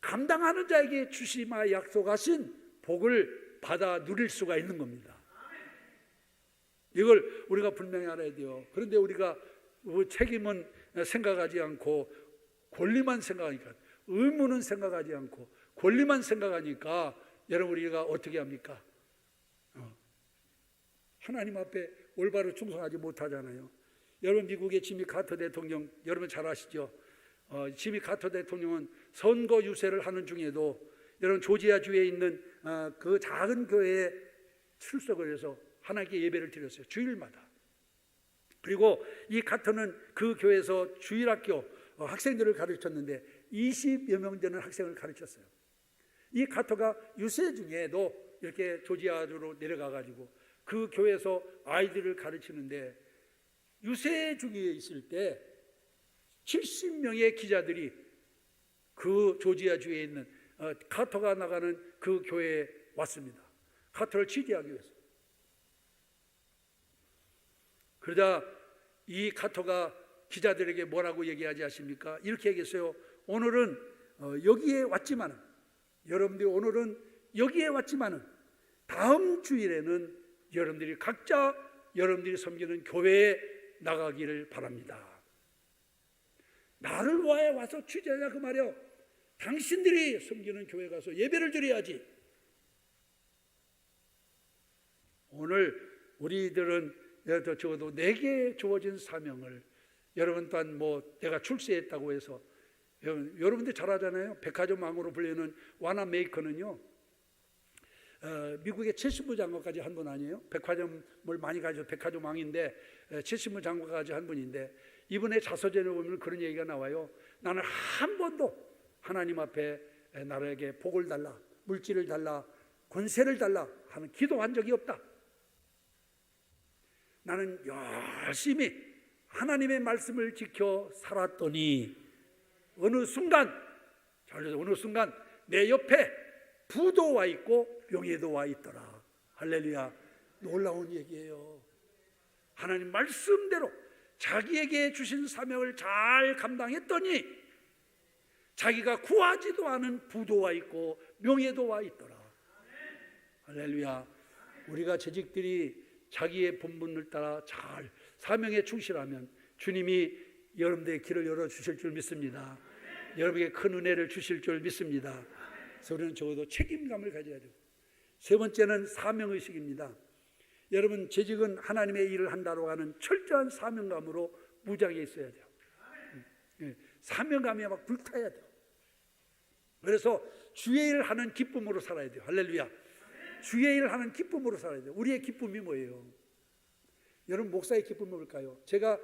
감당하는 자에게 주시마 약속하신 복을 받아 누릴 수가 있는 겁니다. 이걸 우리가 분명히 알아야 돼요. 그런데 우리가 책임은 생각하지 않고 권리만 생각하니까, 의무는 생각하지 않고 권리만 생각하니까 여러분 우리가 어떻게 합니까? 하나님 앞에 올바로 충성하지 못하잖아요. 여러분, 미국의 지미 카터 대통령 여러분 잘 아시죠? 지미 카터 대통령은 선거 유세를 하는 중에도 여러분 조지아주에 있는 그 작은 교회에 출석을 해서 하나님께 예배를 드렸어요. 주일마다. 그리고 이 카터는 그 교회에서 주일학교 학생들을 가르쳤는데 20여 명 되는 학생을 가르쳤어요. 이 카터가 유세 중에도 이렇게 조지아주로 내려가가지고 그 교회에서 아이들을 가르치는데 유세 중에 있을 때 70명의 기자들이 그 조지아주에 있는 카터가 나가는 그 교회에 왔습니다. 카터를 취재하기 위해서. 그러자 이 카터가 기자들에게 뭐라고 얘기하지 않습니까? 이렇게 얘기했어요. 오늘은 여기에 왔지만은, 여러분들이 오늘은 여기에 왔지만은 다음 주일에는 여러분들이 각자 여러분들이 섬기는 교회에 나가기를 바랍니다. 나를 위하여 와서 취재하냐 그 말이요. 당신들이 섬기는 교회 가서 예배를 드려야지. 오늘 우리들은 적어도 내게 주어진 사명을, 여러분 또한 뭐 내가 출세했다고 해서, 여러분들 잘 아잖아요. 백화점 왕으로 불리는 와나 메이커는요, 미국의 70부 장관까지 한 분 아니에요? 백화점을 많이 가지고 백화점 왕인데 70부 장관까지 한 분인데, 이분의 자서전에 보면 그런 얘기가 나와요. 나는 한 번도 하나님 앞에 나에게 복을 달라, 물질을 달라, 권세를 달라 하는 기도한 적이 없다. 나는 열심히 하나님의 말씀을 지켜 살았더니 어느 순간 내 옆에 부도 와 있고 명예도 와 있더라. 할렐루야. 놀라운 얘기예요. 하나님 말씀대로 자기에게 주신 사명을 잘 감당했더니 자기가 구하지도 않은 부도 와 있고 명예도 와 있더라. 할렐루야. 우리가 재직들이 자기의 본분을 따라 잘 사명에 충실하면 주님이 여러분들의 길을 열어주실 줄 믿습니다. 여러분에게 큰 은혜를 주실 줄 믿습니다. 그래서 우리는 적어도 책임감을 가져야 되고, 세 번째는 사명의식입니다. 여러분, 재직은 하나님의 일을 한다고 하는 철저한 사명감으로 무장해 있어야 돼요. 사명감이 막 불타야 돼요. 그래서 주의 일을 하는 기쁨으로 살아야 돼요. 할렐루야. 주의 일을 하는 기쁨으로 살아야 돼요. 우리의 기쁨이 뭐예요? 여러분, 목사의 기쁨이 뭘까요? 제가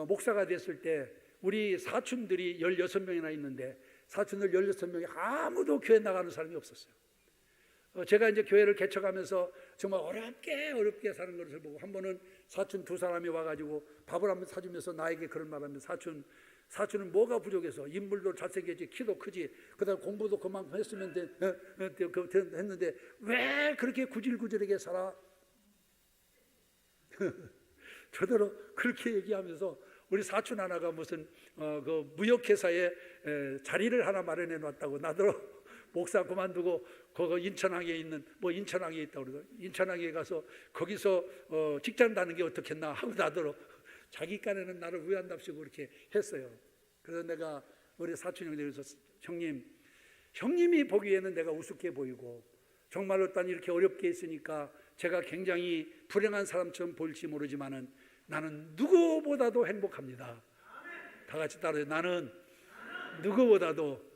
목사가 됐을 때 우리 사촌들이 16명이나 있는데, 사촌들 16명이 아무도 교회 나가는 사람이 없었어요. 제가 이제 교회를 개척하면서 정말 어렵게 사는 것을 보고, 한 번은 사촌 2사람이 와가지고 밥을 한번 사주면서 나에게 그런 말하면, 사촌은 뭐가 부족해서, 인물도 잘생겼지, 키도 크지, 그다음 공부도 그만큼 했으면 했는데 왜 그렇게 구질구질하게 살아? 저대로 그렇게 얘기하면서 우리 사촌 하나가 무슨 그 무역회사에 자리를 하나 마련해 놨다고, 나더러 목사 그만두고 거기 인천항에 있는 인천항에 있다고 그러고, 인천항에 가서 거기서 직장 다는 게 어떻겠나 하고 나더러 자기 깐에는 나를 위한답시고 그렇게 했어요. 그래서 내가 우리 사촌 형님에서, 형님이 보기에는 내가 우습게 보이고 정말로 딴 이렇게 어렵게 있으니까 제가 굉장히 불행한 사람처럼 보일지 모르지만은 나는 누구보다도 행복합니다. 다 같이 따라해요. 나는 누구보다도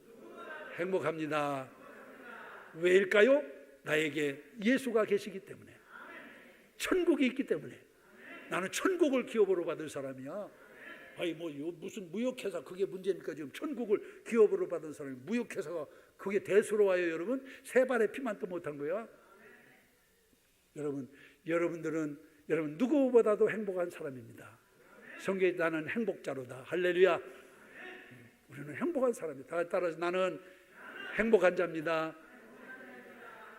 행복합니다. 왜일까요? 나에게 예수가 계시기 때문에, 천국이 있기 때문에. 나는 천국을 기업으로 받을 사람이야. 아니 무슨 무역회사 그게 문제니까 지금 천국을 기업으로 받은 사람이, 무역회사가 그게 대수로워요. 여러분, 세 발의 피만도 못한 거야. 여러분들은 누구보다도 행복한 사람입니다. 성경에 나는 행복자로다. 할렐루야. 우리는 행복한 사람이다. 따라서 나는 행복한 자입니다.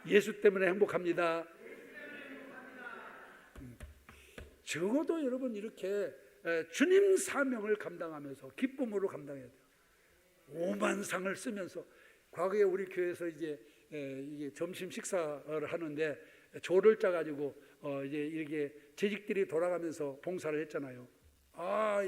예수 때문에 행복합니다. 적어도 여러분 이렇게 주님 사명을 감당하면서 기쁨으로 감당해야 돼요. 오만상을 쓰면서, 과거에 우리 교회에서 이제 이게 점심 식사를 하는데 조를 짜가지고 이제 이렇게 재직들이 돌아가면서 봉사를 했잖아요.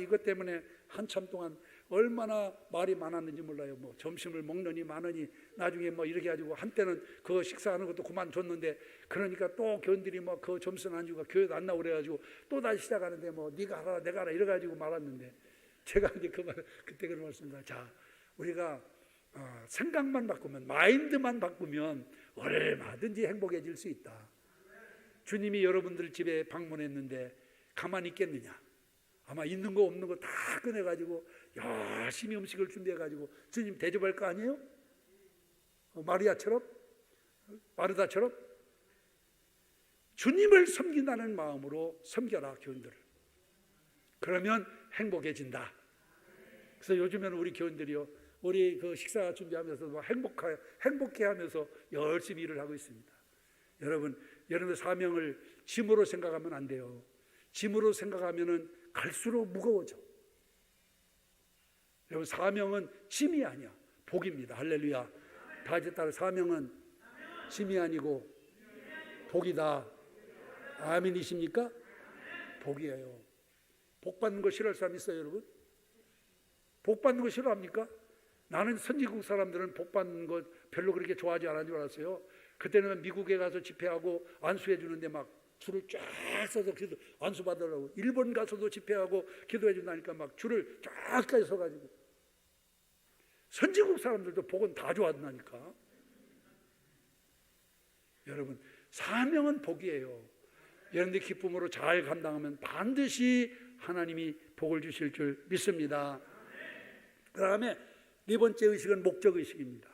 이것 때문에 한참 동안 얼마나 말이 많았는지 몰라요. 점심을 먹느니 마느니, 나중에 이렇게 가지고 한때는 그 식사하는 것도 그만뒀는데, 그러니까 또 교인들이 그 점수는 안 주고 교회도 안 나오고 그래가지고 또 다시 시작하는데 네가 하라 내가 하라 이래가지고 말았는데, 제가 이제 그때 그런 말씀입니다. 자, 우리가 생각만 바꾸면, 마인드만 바꾸면 얼마든지 행복해질 수 있다. 주님이 여러분들 집에 방문했는데 가만히 있겠느냐? 아마 있는 거 없는 거 다 꺼내가지고 열심히 음식을 준비해가지고 주님 대접할 거 아니에요? 마리아처럼, 마르다처럼. 주님을 섬긴다는 마음으로 섬겨라, 교인들을. 그러면 행복해진다. 그래서 요즘에는 우리 교인들이요, 우리 그 식사 준비하면서 행복해하면서 열심히 일을 하고 있습니다. 여러분의 사명을 짐으로 생각하면 안 돼요. 짐으로 생각하면은 갈수록 무거워져. 여러분, 사명은 짐이 아니야, 복입니다. 할렐루야. 다 같이 따라, 사명은 짐이 아니고 복이다. 아멘이십니까? 복이에요. 복 받는 거 싫어할 사람 있어요, 여러분? 복 받는 거 싫어합니까? 나는 선진국 사람들은 복 받는 거 별로 그렇게 좋아하지 않은 줄 알았어요. 그때는 미국에 가서 집회하고 안수해 주는데 막 줄을 쫙 서서 기도 안수 받으라고, 일본 가서도 집회하고 기도해 준다니까 막 줄을 쫙까지 서가지고, 선진국 사람들도 복은 다 좋아한다니까. 여러분, 사명은 복이에요. 여러분들 기쁨으로 잘 감당하면 반드시 하나님이 복을 주실 줄 믿습니다. 그 다음에 네 번째 의식은 목적 의식입니다.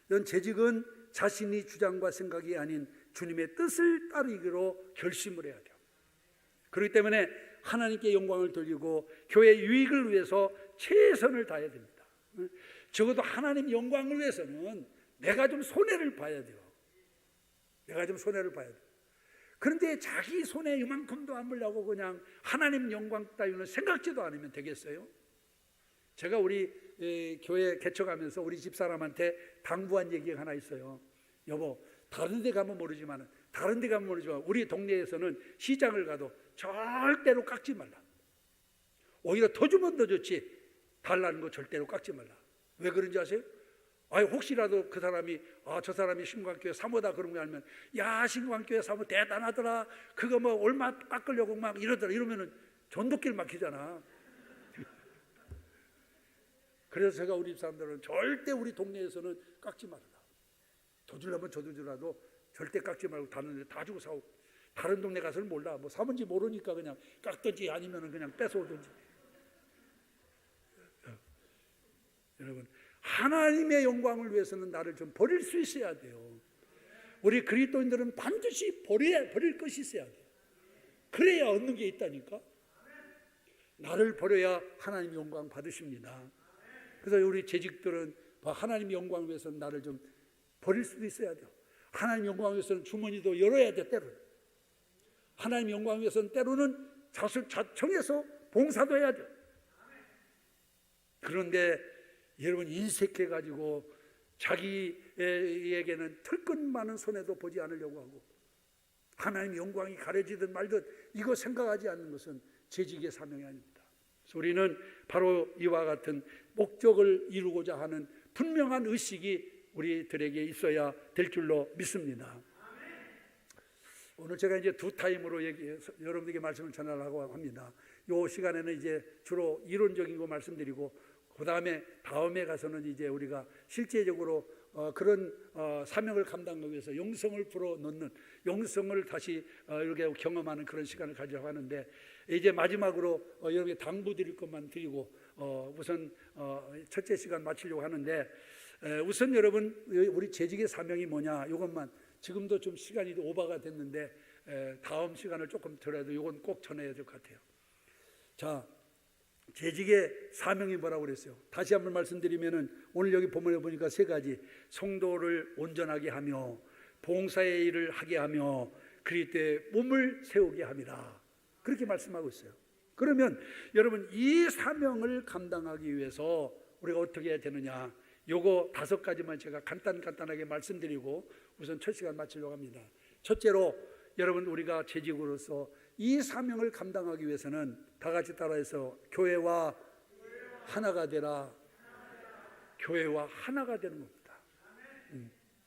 이런 재직은 자신의 주장과 생각이 아닌 주님의 뜻을 따르기로 결심을 해야 돼요. 그렇기 때문에 하나님께 영광을 돌리고 교회 유익을 위해서 최선을 다해야 됩니다. 적어도 하나님 영광을 위해서는 내가 좀 손해를 봐야 돼요. 내가 좀 손해를 봐야 돼요. 그런데 자기 손해 이만큼도 안 보려고 그냥 하나님 영광 따위는 생각지도 않으면 되겠어요? 제가 우리 교회 개척하면서 우리 집사람한테 당부한 얘기가 하나 있어요. 여보, 다른 데 가면 모르지만 우리 동네에서는 시장을 가도 절대로 깎지 말라. 오히려 더 주면 더 좋지, 달라는 거 절대로 깎지 말라. 왜 그런지 아세요? 혹시라도 그 사람이 저 사람이 신광교회 사모다 그런 거 알면, 야, 신광교회 사모 대단하더라, 그거 뭐 얼마 깎으려고 막 이러더라, 이러면은 전도길 막히잖아. 그래서 제가 우리 사람들은 절대 우리 동네에서는 깎지 말라. 더 주려면 저도 주라도 절대 깎지 말고 다른 데 다 주고 사오고, 다른 동네 가서는 몰라, 뭐 사문지 모르니까 그냥 깎든지 아니면 그냥 뺏어오든지. 여러분, 하나님의 영광을 위해서는 나를 좀 버릴 수 있어야 돼요. 우리 그리스도인들은 반드시 버릴 것이 있어야 돼요. 그래야 얻는 게 있다니까. 나를 버려야 하나님의 영광 받으십니다. 그래서 우리 재직들은 하나님의 영광을 위해서는 나를 좀 버릴 수도 있어야 돼요. 하나님의 영광을 위해서는 주머니도 열어야 돼, 때로는. 하나님의 영광을 위해서는 때로는 자청해서 봉사도 해야 돼요. 그런데 여러분, 인색해가지고 자기에게는 털끝 많은 손해도 보지 않으려고 하고 하나님의 영광이 가려지든 말든 이거 생각하지 않는 것은 재직의 사명이 아닙니다. 그래서 우리는 바로 이와 같은 목적을 이루고자 하는 분명한 의식이 우리들에게 있어야 될 줄로 믿습니다. 오늘 제가 이제 두 타임으로 여러분들에게 말씀을 전하려고 합니다. 이 시간에는 이제 주로 이론적인 거 말씀드리고, 그 다음에 가서는 이제 우리가 실제적으로 그런 사명을 감당하기 위해서 영성을 불어넣는, 영성을 다시 이렇게 경험하는 그런 시간을 가지려고 하는데, 이제 마지막으로 여러분께 당부드릴 것만 드리고 우선 첫째 시간 마치려고 하는데, 우선 여러분, 우리 재직의 사명이 뭐냐, 이것만, 지금도 좀 시간이 오버가 됐는데 다음 시간을 조금 들어도 이건 꼭 전해야 될 것 같아요. 자, 재직의 사명이 뭐라고 그랬어요? 다시 한번 말씀드리면은, 오늘 여기 본문에 보니까 세 가지: 성도를 온전하게 하며, 봉사의 일을 하게 하며, 그리스도의 몸을 세우게 함이라, 그렇게 말씀하고 있어요. 그러면 여러분, 이 사명을 감당하기 위해서 우리가 어떻게 해야 되느냐, 요거 5가지만 제가 간단하게 말씀드리고 우선 첫 시간 마치려고 합니다. 첫째로, 여러분, 우리가 재직으로서 이 사명을 감당하기 위해서는 다 같이 따라해서 교회와 하나가 되라. 교회와 하나가 되는 겁니다.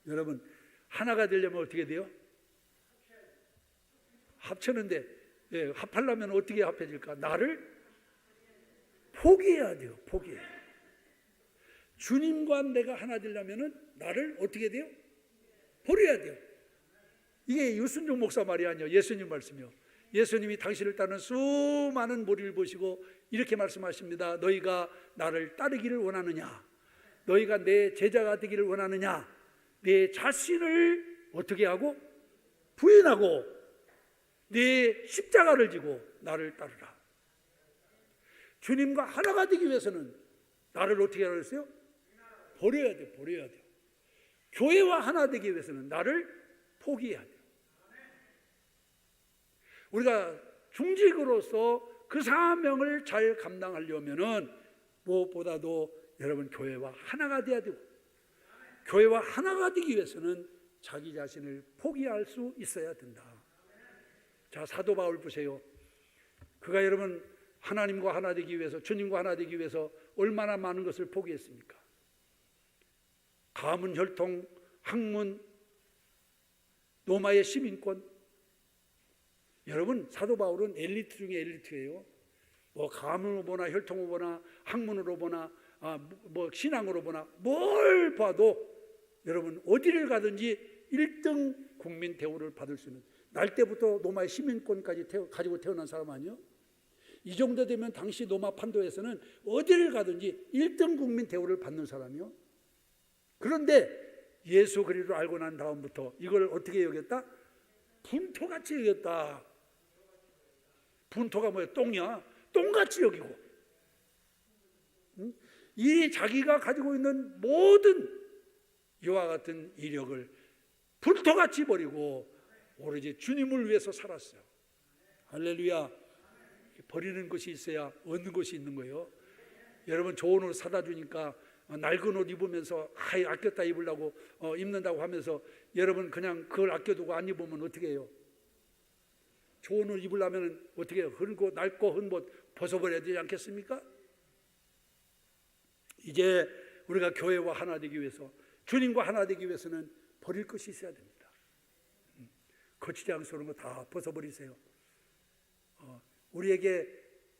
여러분, 하나가 되려면 어떻게 돼요? 합치는데, 합하려면 어떻게 합해질까? 나를 포기해야 돼요. 포기해야 돼요. 주님과 내가 하나 되려면 나를 어떻게 돼요? 버려야 돼요. 이게 유순종 목사 말이 아니에요. 예수님 말씀이요. 예수님이 당신을 따르는 수많은 무리를 보시고 이렇게 말씀하십니다. 너희가 나를 따르기를 원하느냐? 너희가 내 제자가 되기를 원하느냐? 내 자신을 어떻게 하고? 부인하고 내 십자가를 지고 나를 따르라. 주님과 하나가 되기 위해서는 나를 어떻게 하라 그랬어요? 버려야 돼. 버려야 돼요. 교회와 하나 되기 위해서는 나를 포기해야 돼요. 우리가 중직으로서 그 사명을 잘 감당하려면은 무엇보다도 여러분, 교회와 하나가 돼야 되고, 교회와 하나가 되기 위해서는 자기 자신을 포기할 수 있어야 된다. 자, 사도 바울 보세요. 그가 여러분, 하나님과 하나 되기 위해서, 주님과 하나 되기 위해서 얼마나 많은 것을 포기했습니까? 가문, 혈통, 학문, 로마의 시민권. 여러분, 사도 바울은 엘리트 중에 엘리트예요. 뭐 가문으로 보나 혈통으로 보나 학문으로 보나 뭐 신앙으로 보나 뭘 봐도 여러분 어디를 가든지 1등 국민 대우를 받을 수 있는, 날 때부터 로마의 시민권까지 가지고 태어난 사람 아니요? 이 정도 되면 당시 로마 판도에서는 어디를 가든지 1등 국민 대우를 받는 사람이요. 그런데 예수 그리스도를 알고 난 다음부터 이걸 어떻게 여겼다? 분토같이 여겼다. 분토가 뭐야? 똥이야. 똥같이 여기고, 이 자기가 가지고 있는 모든 이와 같은 이력을 불토같이 버리고 오로지 주님을 위해서 살았어요. 할렐루야. 버리는 것이 있어야 얻는 것이 있는 거예요. 여러분, 좋은 옷 사다 주니까 낡은 옷 입으면서 아꼈다 입으려고 입는다고 하면서 여러분 그냥 그걸 아껴두고 안 입으면 어떻게 해요? 좋은 옷 입으려면 어떻게 해요? 흔고 낡고 흔 옷 벗어버려야 되지 않겠습니까? 이제 우리가 교회와 하나 되기 위해서, 주님과 하나 되기 위해서는 버릴 것이 있어야 됩니다. 거치지 않는 거 다 벗어버리세요. 우리에게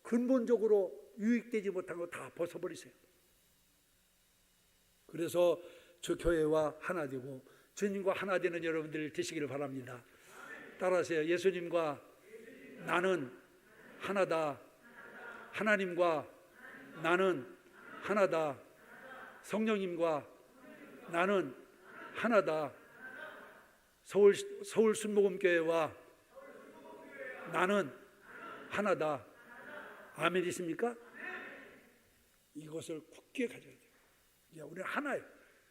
근본적으로 유익되지 못한 거 다 벗어버리세요. 그래서 저 교회와 하나 되고 주님과 하나 되는 여러분들 되시기를 바랍니다. 따라하세요. 예수님과 나는 하나다. 하나님과 나는 하나다. 성령님과 나는 하나다. 서울 순복음교회와 나는 하나다. 아멘이십니까? 이것을 굳게 가져야 돼요. 우리는 하나예요.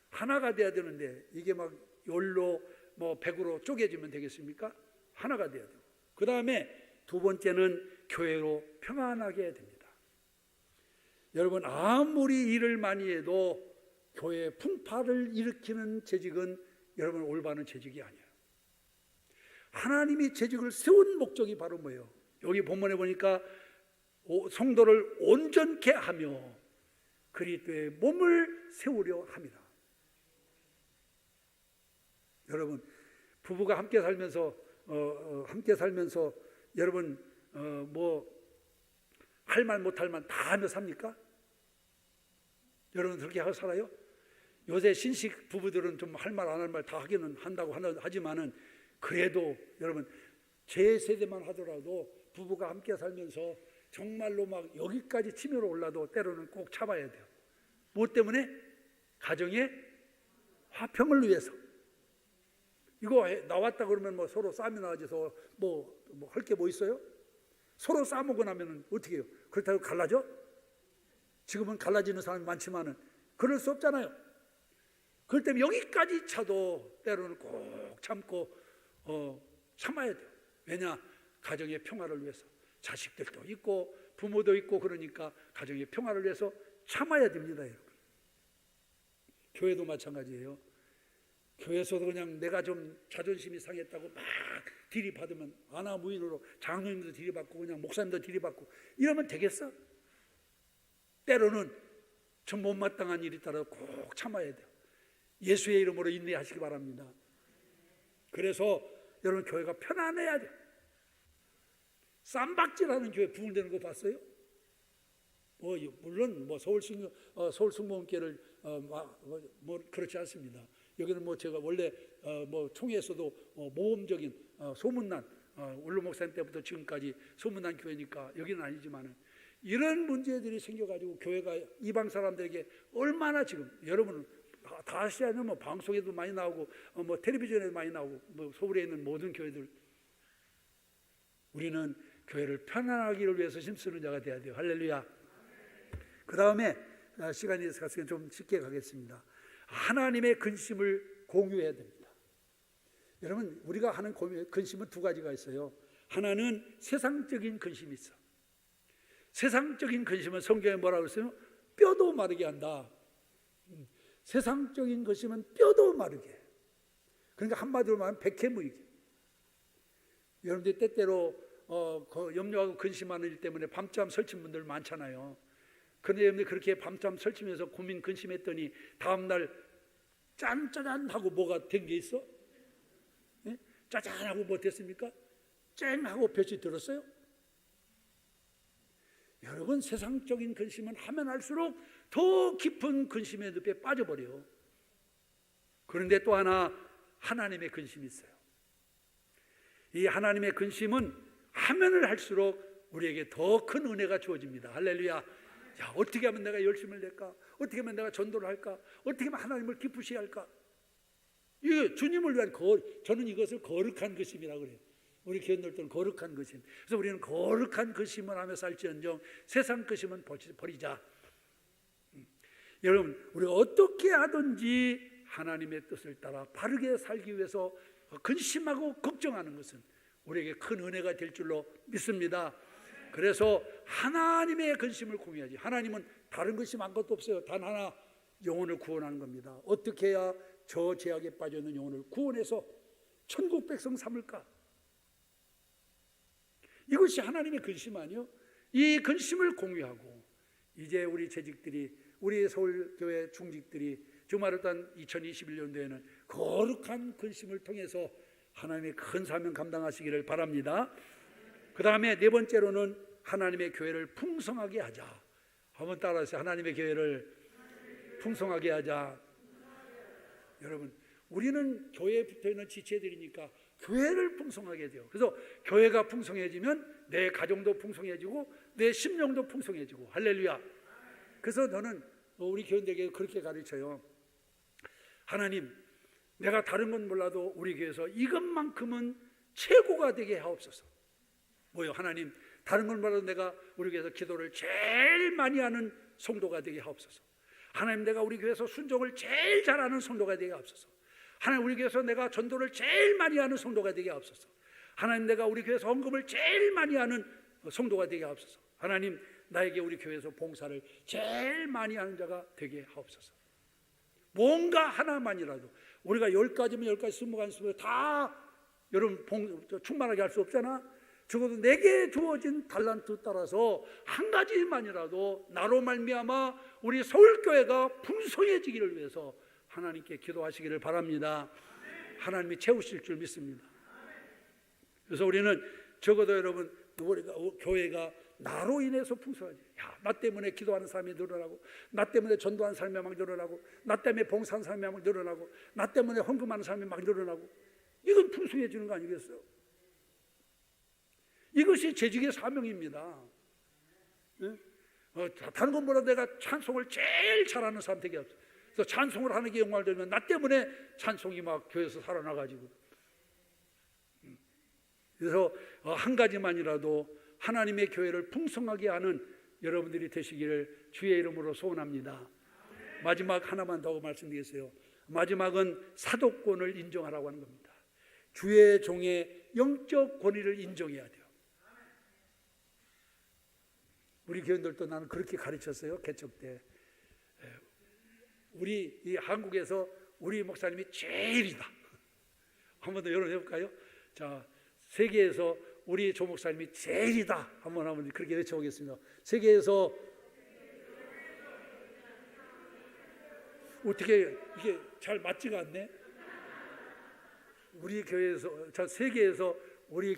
하나가 돼야 되는데 이게 막 열로 뭐 100으로 쪼개지면 되겠습니까? 하나가 돼야 돼요. 그 다음에 두 번째는 교회로 평안하게 해야 됩니다. 여러분, 아무리 일을 많이 해도 교회 풍파를 일으키는 재직은 여러분 올바른 재직이 아니에요. 하나님이 재직을 세운 목적이 바로 뭐예요? 여기 본문에 보니까 성도를 온전케 하며 그리스도의 몸을 세우려 합니다. 여러분, 부부가 함께 살면서 여러분 뭐 할 말 못할 말 다 하며 삽니까? 여러분 그렇게 하고 살아요? 요새 신식 부부들은 좀 할 말 안 할 말 다 하기는 한다고 하지만은 그래도 여러분 제 세대만 하더라도 부부가 함께 살면서 정말로 막 여기까지 치밀어 올라도 때로는 꼭 참아야 돼요. 뭐 때문에? 가정의 화평을 위해서. 이거 나왔다 그러면 뭐 서로 싸움이 나와져서 뭐 할 게 뭐 있어요? 서로 싸먹고 나면 어떻게 해요? 그렇다고 갈라져? 지금은 갈라지는 사람이 많지만은 그럴 수 없잖아요. 그럴 때면 여기까지 차도 때로는 꼭 참고 참아야 돼요. 왜냐? 가정의 평화를 위해서. 자식들도 있고 부모도 있고 그러니까 가정의 평화를 위해서 참아야 됩니다, 여러분. 교회도 마찬가지예요. 교회에서도 그냥 내가 좀 자존심이 상했다고 막 들이받으면 아나무인으로 장로님도 들이받고 그냥 목사님도 들이받고 이러면 되겠어? 때로는 좀 못마땅한 일이 있더라도 꼭 참아야 돼요. 예수의 이름으로 인내하시기 바랍니다. 그래서 여러분 교회가 편안해야 돼요. 쌈박질하는 교회 부흥되는 거 봤어요? 물론 서울 순복음교회를 뭐 그렇지 않습니다. 여기는 뭐 제가 원래 총회에서도 모험적인 소문난 원로 목사님 때부터 지금까지 소문난 교회니까 여기는 아니지만은 이런 문제들이 생겨가지고 교회가 이방 사람들에게 얼마나 지금 여러분은 다 아시잖아요. 뭐 방송에도 많이 나오고 뭐 텔레비전에도 많이 나오고 뭐 서울에 있는 모든 교회들. 우리는 교회를 편안하기를 위해서 힘쓰는 자가 돼야 돼요. 할렐루야. 그 다음에 시간이 있어서 좀 쉽게 가겠습니다. 하나님의 근심을 공유해야 됩니다. 여러분 우리가 하는 근심은 두 가지가 있어요. 하나는 세상적인 근심이 있어. 세상적인 근심은 성경에 뭐라고 했어요? 뼈도 마르게 한다. 세상적인 근심은 뼈도 마르게. 그러니까 한마디로 말하면 백해무익. 여러분들이 때때로 염려하고 근심하는 일 때문에 밤잠 설친 분들 많잖아요. 그런데 여러분들 그렇게 밤잠 설치면서 고민 근심했더니 다음날 짠짜잔 하고 뭐가 된 게 있어? 예? 짜잔 하고 뭐 됐습니까? 쨍 하고 볕이 들었어요? 여러분, 세상적인 근심은 하면 할수록 더 깊은 근심의 늪에 빠져버려요. 그런데 또 하나 하나님의 근심이 있어요. 이 하나님의 근심은 하면을 할수록 우리에게 더 큰 은혜가 주어집니다. 할렐루야. 야, 어떻게 하면 내가 열심을 낼까? 어떻게 하면 내가 전도를 할까? 어떻게 하면 하나님을 기쁘시게 할까? 이거 주님을 위한 저는 이것을 거룩한 근심이라고 그래요. 우리 교인들은 거룩한 근심. 그래서 우리는 거룩한 근심을 하며 살지언정 세상 근심은 버리자. 여러분, 우리가 어떻게 하든지 하나님의 뜻을 따라 바르게 살기 위해서 근심하고 걱정하는 것은 우리에게 큰 은혜가 될 줄로 믿습니다. 그래서 하나님의 근심을 공유하지. 하나님은 다른 근심 아무것도 없어요. 단 하나, 영혼을 구원하는 겁니다. 어떻게 해야 저 죄악에 빠져 있는 영혼을 구원해서 천국 백성 삼을까? 이것이 하나님의 근심 아니요? 이 근심을 공유하고 이제 우리 재직들이, 우리 서울교회 중직들이 정말 어떤 2021년도에는 거룩한 근심을 통해서 하나님의 큰 사명 감당하시기를 바랍니다. 그 다음에 네 번째로는 하나님의 교회를 풍성하게 하자. 한번 따라하세요. 하나님의 교회를 풍성하게 하자. 여러분, 우리는 교회에 붙어있는 지체들이니까 교회를 풍성하게 돼요. 그래서 교회가 풍성해지면 내 가정도 풍성해지고 내 심령도 풍성해지고. 할렐루야. 그래서 저는 우리 교인들에게 그렇게 가르쳐요. 하나님, 내가 다른 건 몰라도 우리 교회에서 이것만큼은 최고가 되게 하옵소서. 뭐요? 하나님, 다른 건 몰라도 내가 우리 교회에서 기도를 제일 많이 하는 성도가 되게 하옵소서. 하나님, 내가 우리 교회에서 순종을 제일 잘하는 성도가 되게 하옵소서. 하나님, 우리 교회에서 내가 전도를 제일 많이 하는 성도가 되게 하옵소서. 하나님, 내가 우리 교회에서 헌금을 제일 많이 하는 성도가 되게 하옵소서. 하나님, 나에게 우리 교회에서 봉사를 제일 많이 하는 자가 되게 하옵소서. 뭔가 하나만이라도, 우리가 10가지면 10가지, 20가지 다 여러분 충만하게 할 수 없잖아. 적어도 내게 주어진 달란트 따라서 한 가지만이라도 나로 말미암아 우리 서울교회가 풍성해지기를 위해서 하나님께 기도하시기를 바랍니다. 하나님이 채우실 줄 믿습니다. 그래서 우리는 적어도 여러분, 우리가 교회가 나로 인해서 풍성하지. 야, 나 때문에 기도하는 사람이 늘어나고, 나 때문에 전도하는 사람이 막 늘어나고, 나 때문에 봉사하는 사람이 막 늘어나고, 나 때문에 헌금하는 사람이 막 늘어나고. 이건 풍성해지는 거 아니겠어요? 이것이 재직의 사명입니다. 네? 다른 것보다 내가 찬송을 제일 잘하는 사람 되게 없어. 그래서 찬송을 하는 게 영광을 들면 나 때문에 찬송이 막 교회에서 살아나가지고. 그래서 한 가지만이라도 하나님의 교회를 풍성하게 하는 여러분들이 되시기를 주의 이름으로 소원합니다. 마지막 하나만 더 말씀드리겠어요. 마지막은 사도권을 인정하라고 하는 겁니다. 주의 종의 영적 권위를 인정해야 돼요. 우리 교인들도 나는 그렇게 가르쳤어요. 개척 때. 우리 이 한국에서 우리 목사님이 제일이다. 한 번 더 여러분 해볼까요? 자, 세계에서 우리 조 목사님이 제일이다. 한번 그렇게 외쳐보겠습니다. 세계에서 어떻게 이게 잘 맞지가 않네. 우리 교회에서, 자, 세계에서 우리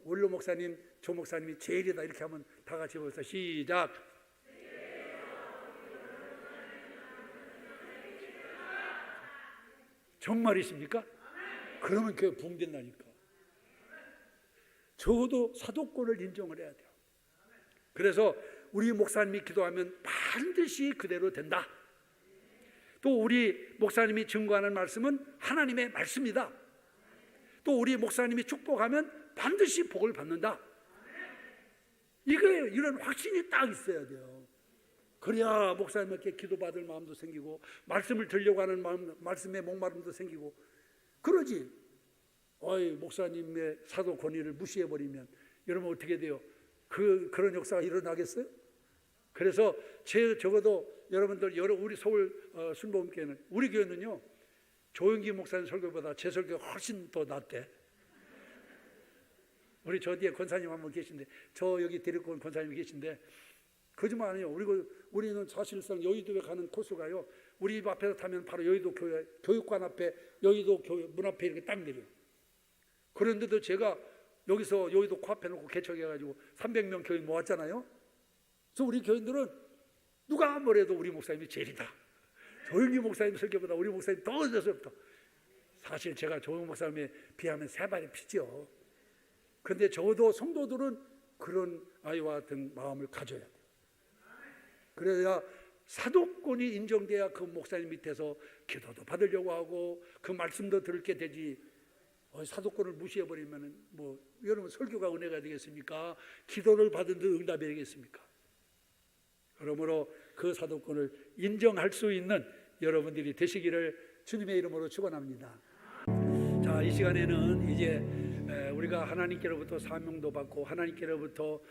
원로 목사님, 조 목사님이 제일이다. 이렇게 하면 다 같이 해보겠습니다. 시작. 정말이십니까? 그러면 교회 부흥된다니까. 적어도 사도권을 인정을 해야 돼요. 그래서 우리 목사님이 기도하면 반드시 그대로 된다. 또 우리 목사님이 증거하는 말씀은 하나님의 말씀이다. 또 우리 목사님이 축복하면 반드시 복을 받는다. 이거예요. 이런 확신이 딱 있어야 돼요. 그래야 목사님께 기도받을 마음도 생기고 말씀을 들려고 하는 마음, 말씀의 목마름도 생기고 그러지. 목사님의 사도 권위를 무시해버리면 여러분 어떻게 돼요? 그런 역사가 일어나겠어요? 그래서 적어도 여러분들 우리 서울 순복음교회는, 우리 교회는요 조영기 목사님 설교보다 제 설교가 훨씬 더 낫대. 우리 저 뒤에 권사님 한 분 계신데, 저 여기 데리고 온 권사님이 계신데, 거짓말 아니에요. 우리는 사실상 여의도에 가는 코스가요, 우리 집 앞에서 타면 바로 여의도 교육관 앞에, 여의도 문 앞에 이렇게 딱 내려요. 그런데도 제가 여기서 여의도 코앞에 놓고 개척해가지고 300명 교인 모았잖아요. 그래서 우리 교인들은 누가 뭐래도 우리 목사님이 제일이다. 조영기 목사님 설교보다 우리 목사님 더 어려서부터. 사실 제가 조영 목사님에 비하면 세 발의 피죠. 그런데 적어도 성도들은 그런 아이와 같은 마음을 가져야 돼요. 그래야 사도권이 인정돼야 그 목사님 밑에서 기도도 받으려고 하고 그 말씀도 들게 되지. 사도권을 무시해버리면 뭐 여러분 설교가 은혜가 되겠습니까? 기도를 받은 듯 응답이 되겠습니까? 그러므로 그 사도권을 인정할 수 있는 여러분들이 되시기를 주님의 이름으로 축원합니다. 자, 이 시간에는 이제 우리가 하나님께로부터 사명도 받고 하나님께로부터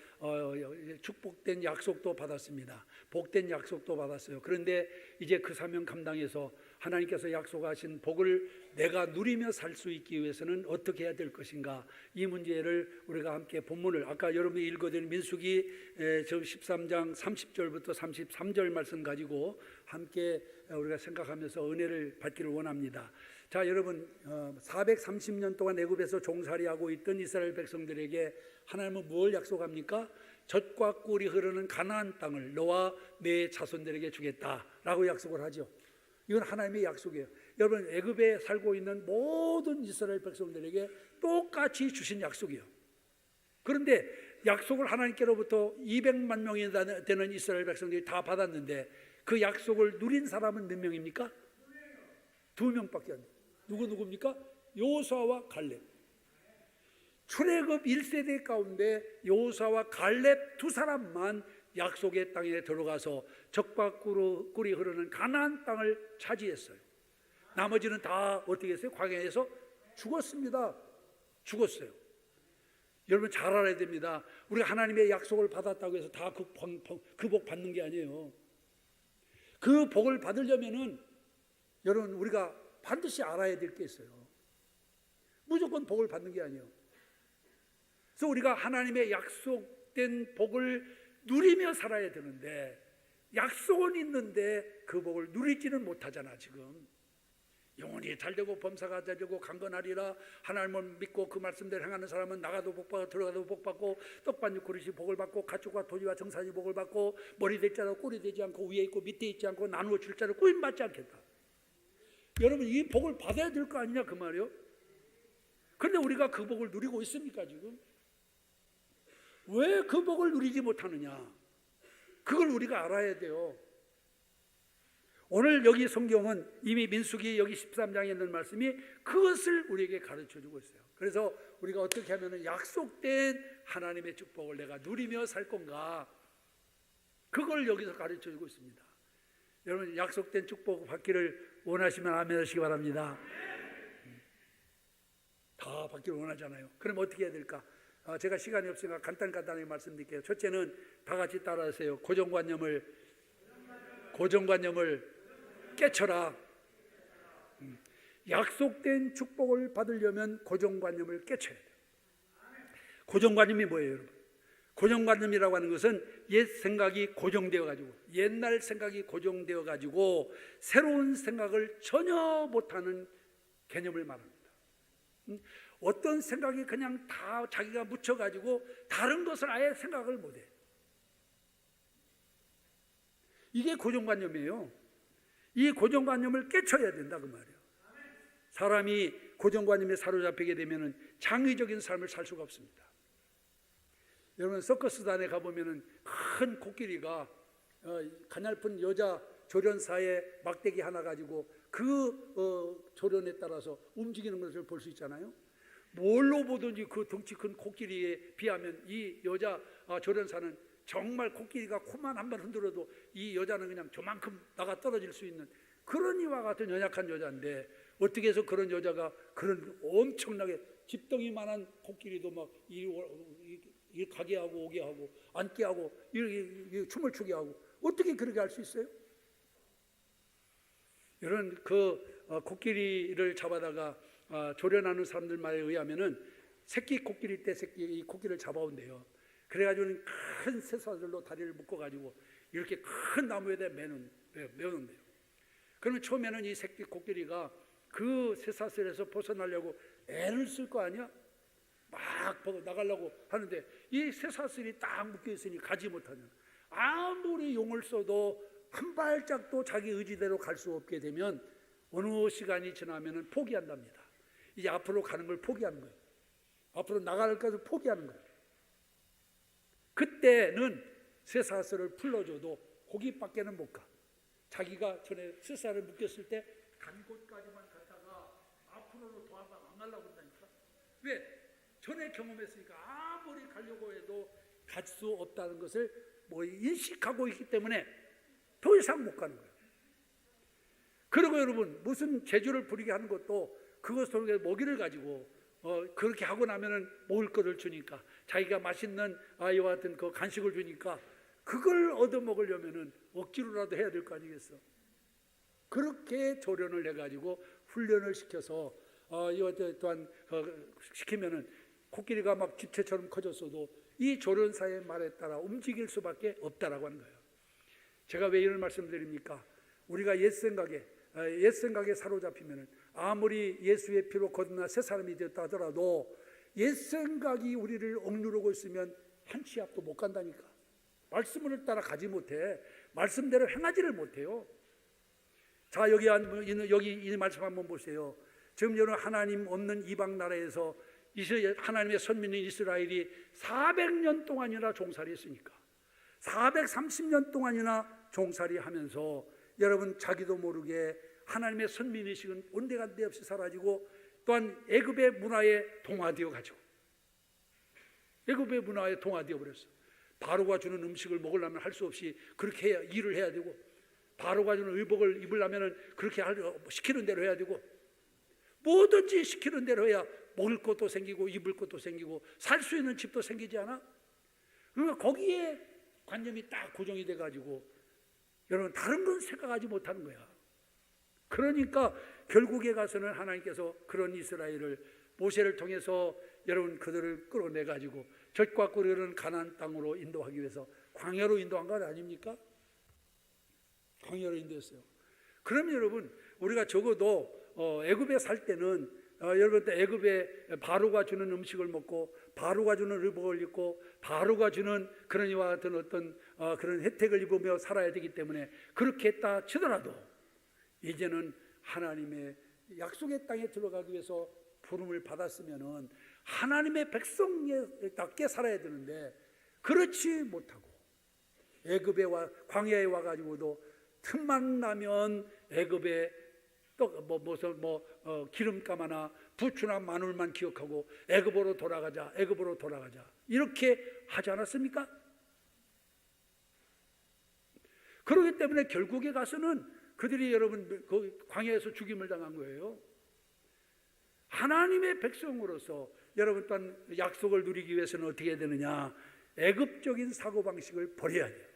축복된 약속도 받았습니다. 복된 약속도 받았어요. 그런데 이제 그 사명 감당해서 하나님께서 약속하신 복을 내가 누리며 살 수 있기 위해서는 어떻게 해야 될 것인가, 이 문제를 우리가 함께 본문을 아까 여러분이 읽어드린 민수기 13장 30절부터 33절 말씀 가지고 함께 우리가 생각하면서 은혜를 받기를 원합니다. 자, 여러분 430년 동안 애굽에서 종살이하고 있던 이스라엘 백성들에게 하나님은 뭘 약속합니까? 젖과 꿀이 흐르는 가나안 땅을 너와 내 자손들에게 주겠다라고 약속을 하죠. 이건 하나님의 약속이에요. 여러분 애굽에 살고 있는 모든 이스라엘 백성들에게 똑같이 주신 약속이에요. 그런데 약속을 하나님께로부터 200만 명이 되는 이스라엘 백성들이 다 받았는데 그 약속을 누린 사람은 몇 명입니까? 2명밖에 안 돼요. 누구입니까? 여호수아와 갈렙. 출애굽 1세대 가운데 여호수아와 갈렙 두 사람만 약속의 땅에 들어가서 젖과 꿀이 흐르는 가나안 땅을 차지했어요. 나머지는 다 어떻게 했어요? 광야에서 죽었습니다. 죽었어요. 여러분 잘 알아야 됩니다. 우리가 하나님의 약속을 받았다고 해서 다 그 복 받는 게 아니에요. 그 복을 받으려면은 여러분 우리가 반드시 알아야 될 게 있어요. 무조건 복을 받는 게 아니에요. 그래서 우리가 하나님의 약속된 복을 누리며 살아야 되는데 약속은 있는데 그 복을 누리지는 못하잖아. 지금 영혼이 잘되고 범사가 잘되고 강건하리라. 하나님을 믿고 그 말씀대로 행하는 사람은 나가도 복받고 들어가도 복받고 떡반죽 그릇이 복을 받고 가축과 토지와 정산이 복을 받고 머리 될 자도 꼴이 되지 않고 위에 있고 밑에 있지 않고 나누어 줄 자를 꾸임받지 않겠다. 여러분 이 복을 받아야 될 거 아니냐 그 말이요. 그런데 우리가 그 복을 누리고 있습니까 지금? 왜 그 복을 누리지 못하느냐? 그걸 우리가 알아야 돼요. 오늘 여기 성경은 이미 민수기 여기 13장에 있는 말씀이 그것을 우리에게 가르쳐주고 있어요. 그래서 우리가 어떻게 하면 약속된 하나님의 축복을 내가 누리며 살 건가, 그걸 여기서 가르쳐주고 있습니다. 여러분 약속된 축복 받기를 원하시면 아멘 하시기 바랍니다. 다 받기를 원하잖아요. 그럼 어떻게 해야 될까? 제가 시간이 없으니까 간단하게 말씀드릴게요. 첫째는 다 같이 따라하세요. 고정관념을 깨쳐라. 약속된 축복을 받으려면 고정관념을 깨쳐야 돼요. 고정관념이 뭐예요, 여러분? 고정관념이라고 하는 것은 옛 생각이 고정되어 가지고, 옛날 생각이 고정되어 가지고 새로운 생각을 전혀 못하는 개념을 말합니다. 어떤 생각이 그냥 다 자기가 묻혀가지고 다른 것을 아예 생각을 못해. 이게 고정관념이에요. 이 고정관념을 깨쳐야 된다 그 말이에요. 사람이 고정관념에 사로잡히게 되면 창의적인 삶을 살 수가 없습니다. 여러분 서커스단에 가보면 큰 코끼리가 가냘픈 여자 조련사의 막대기 하나 가지고 그 조련에 따라서 움직이는 것을 볼 수 있잖아요. 뭘로 보든지 그 덩치 큰 코끼리에 비하면 이 여자 조련사는 정말 코끼리가 코만 한번 흔들어도 이 여자는 그냥 저만큼 나가 떨어질 수 있는 그런 이와 같은 연약한 여자인데, 어떻게 해서 그런 여자가 그런 엄청나게 집덩이만한 코끼리도 막 이 가게 하고 오게 하고 앉게 하고 이렇게 춤을 추게 하고 어떻게 그렇게 할 수 있어요? 이런 코끼리를 잡아다가 조련하는 사람들 말에 의하면은 새끼 코끼리 때 이 코끼리를 잡아온대요. 그래가지고는 큰 쇠사슬로 다리를 묶어가지고 이렇게 큰 나무에다 메우는데요. 그러면 처음에는 이 새끼 코끼리가 그 쇠사슬에서 벗어나려고 애를 쓸 거 아니야? 막 나가려고 하는데 이 쇠사슬이 딱 묶여있으니 가지 못하냐. 아무리 용을 써도 한 발짝도 자기 의지대로 갈 수 없게 되면 어느 시간이 지나면 포기한답니다. 이제 앞으로 가는 걸 포기하는 거예요. 앞으로 나갈 것을 포기하는 거예요. 그때는 쇠사슬을 풀러줘도 거기밖에는 못 가. 자기가 전에 쇠사슬을 묶였을 때 간 곳까지만 갔다가 앞으로는 더 안 가려고 한다니까. 왜? 전에 경험했으니까 아무리 가려고 해도 갈 수 없다는 것을 인식하고 있기 때문에 더 이상 못 가는 거예요. 그리고 여러분, 무슨 재주를 부리게 하는 것도 그것을 먹이를 가지고 그렇게 하고 나면은 먹을 것을 주니까, 자기가 맛있는 아이와 같은 그 간식을 주니까 그걸 얻어 먹으려면은 억지로라도 해야 될 거 아니겠어. 그렇게 조련을 해가지고 훈련을 시켜서 이와 또한 시키면은 코끼리가 막 집채처럼 커졌어도 이 조련사의 말에 따라 움직일 수밖에 없다라고 하는 거예요. 제가 왜 이런 말씀드립니까? 우리가 옛 생각에 사로잡히면은 아무리 예수의 피로 거듭나 새 사람이 되었다 하더라도 옛 생각이 우리를 억누르고 있으면 한 치 앞도 못 간다니까. 말씀을 따라 가지 못해. 말씀대로 행하지를 못해요. 자, 여기 이 말씀 한번 보세요. 지금 여러분, 하나님 없는 이방 나라에서 하나님의 선민인 이스라엘이 400년 동안이나 종살이 했으니까 430년 동안이나 종살이 하면서 여러분, 자기도 모르게 하나님의 선민의식은 온데간데 없이 사라지고 또한 애굽의 문화에 동화되어 가지고 애굽의 문화에 동화되어 버렸어. 바로가 주는 음식을 먹으려면 할 수 없이 그렇게 일을 해야 되고, 바로가 주는 의복을 입으려면 그렇게 시키는 대로 해야 되고, 뭐든지 시키는 대로 해야 먹을 것도 생기고 입을 것도 생기고 살 수 있는 집도 생기지 않아? 그러니까 거기에 관념이 딱 고정이 돼가지고 여러분, 다른 건 생각하지 못하는 거야. 그러니까 결국에 가서는 하나님께서 그런 이스라엘을 모세를 통해서 여러분 그들을 끌어내가지고 젖과 꿀이 흐르는 가나안 땅으로 인도하기 위해서 광야로 인도한 거 아닙니까? 광야로 인도했어요. 그러면 여러분, 우리가 적어도 애굽에 살 때는 여러분, 애굽에 바로가 주는 음식을 먹고 바로가 주는 의복을 입고 바로가 주는 그런 이와 같은 어떤 그런 혜택을 입으며 살아야 되기 때문에 그렇게 했다 치더라도 이제는 하나님의 약속의 땅에 들어가기 위해서 부름을 받았으면은 하나님의 백성답게 살아야 되는데 그렇지 못하고 애굽에 광야에 와가지고도 틈만 나면 애굽에 기름감 하나 부추나 마늘만 기억하고 애굽으로 돌아가자 이렇게 하지 않았습니까? 그렇기 때문에 결국에 가서는 그들이 여러분 그 광야에서 죽임을 당한 거예요. 하나님의 백성으로서 여러분 또한 약속을 누리기 위해서는 어떻게 해야 되느냐? 애굽적인 사고방식을 버려야 돼요.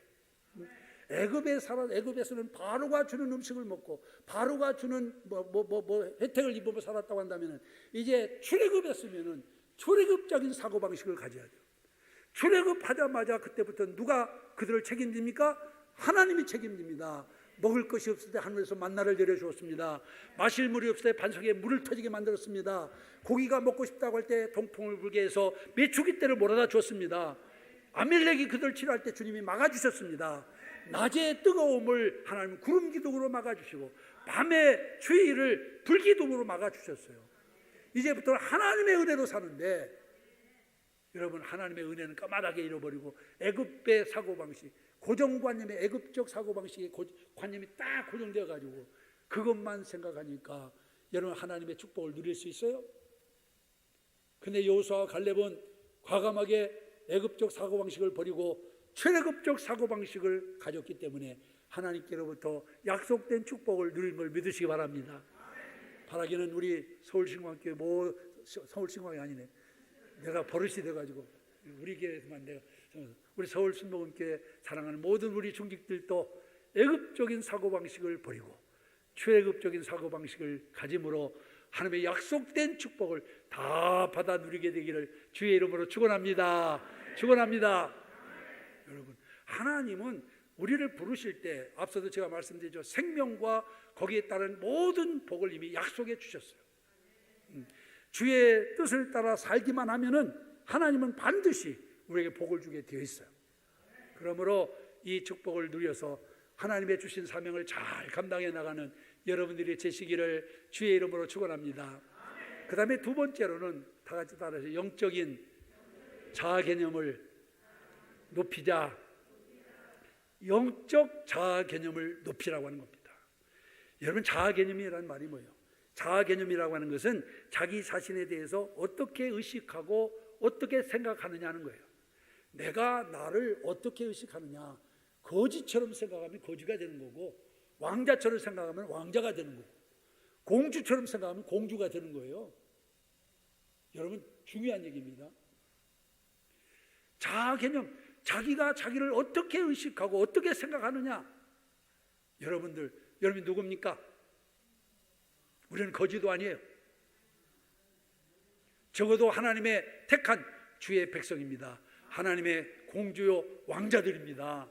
애굽에서는 바로가 주는 음식을 먹고 바로가 주는 혜택을 입으며 살았다고 한다면 이제 출애굽했으면은 출애굽적인 사고방식을 가져야 돼요. 출애굽하자마자 그때부터 누가 그들을 책임집니까? 하나님이 책임집니다. 먹을 것이 없을 때 하늘에서 만나를 내려주었습니다. 마실 물이 없을 때 반석에 물을 터지게 만들었습니다. 고기가 먹고 싶다고 할 때 동풍을 불게 해서 메추기 떼를 몰아다 줬습니다. 아멜렉이 그들 치료할 때 주님이 막아주셨습니다. 낮의 뜨거움을 하나님은 구름 기둥으로 막아주시고 밤의 추위를 불기둥으로 막아주셨어요. 이제부터 하나님의 은혜로 사는데 여러분, 하나님의 은혜는 까마득하게 잃어버리고 애굽의 사고방식, 고정관념의 애굽적 사고방식의 관념이 딱 고정되어 가지고 그것만 생각하니까 여러분, 하나님의 축복을 누릴 수 있어요? 근데 여호수아와 갈렙은 과감하게 애굽적 사고방식을 버리고 출애굽적 사고방식을 가졌기 때문에 하나님께로부터 약속된 축복을 누린 걸 믿으시기 바랍니다. 바라기는 우리 서울신광교회 서울신광이 아니네. 내가 버릇이 돼가지고 우리 교회에서만 우리 서울순복음교회 사랑하는 모든 우리 중직들도 애굽적인 사고방식을 버리고 출애굽적인 사고방식을 가짐으로 하나님의 약속된 축복을 다 받아 누리게 되기를 주의 이름으로 축원합니다. 축원합니다. 여러분, 하나님은 우리를 부르실 때 앞서도 제가 말씀드렸죠. 생명과 거기에 따른 모든 복을 이미 약속해 주셨어요. 주의 뜻을 따라 살기만 하면은 하나님은 반드시 우리에게 복을 주게 되어 있어요. 그러므로 이 축복을 누려서 하나님의 주신 사명을 잘 감당해 나가는 여러분들이 되시기를 주의 이름으로 축원합니다. 그 다음에 두 번째로는 다 같이 따라서 영적인 자아 개념을 높이자. 영적 자아 개념을 높이라고 하는 겁니다. 여러분, 자아 개념이라는 말이 뭐예요? 자아 개념이라고 하는 것은 자기 자신에 대해서 어떻게 의식하고 어떻게 생각하느냐 하는 거예요. 내가 나를 어떻게 의식하느냐. 거지처럼 생각하면 거지가 되는 거고, 왕자처럼 생각하면 왕자가 되는 거고, 공주처럼 생각하면 공주가 되는 거예요. 여러분, 중요한 얘기입니다. 자아 개념, 자기가 자기를 어떻게 의식하고 어떻게 생각하느냐. 여러분이 누굽니까? 우리는 거지도 아니에요. 적어도 하나님의 택한 주의 백성입니다. 하나님의 공주요 왕자들입니다.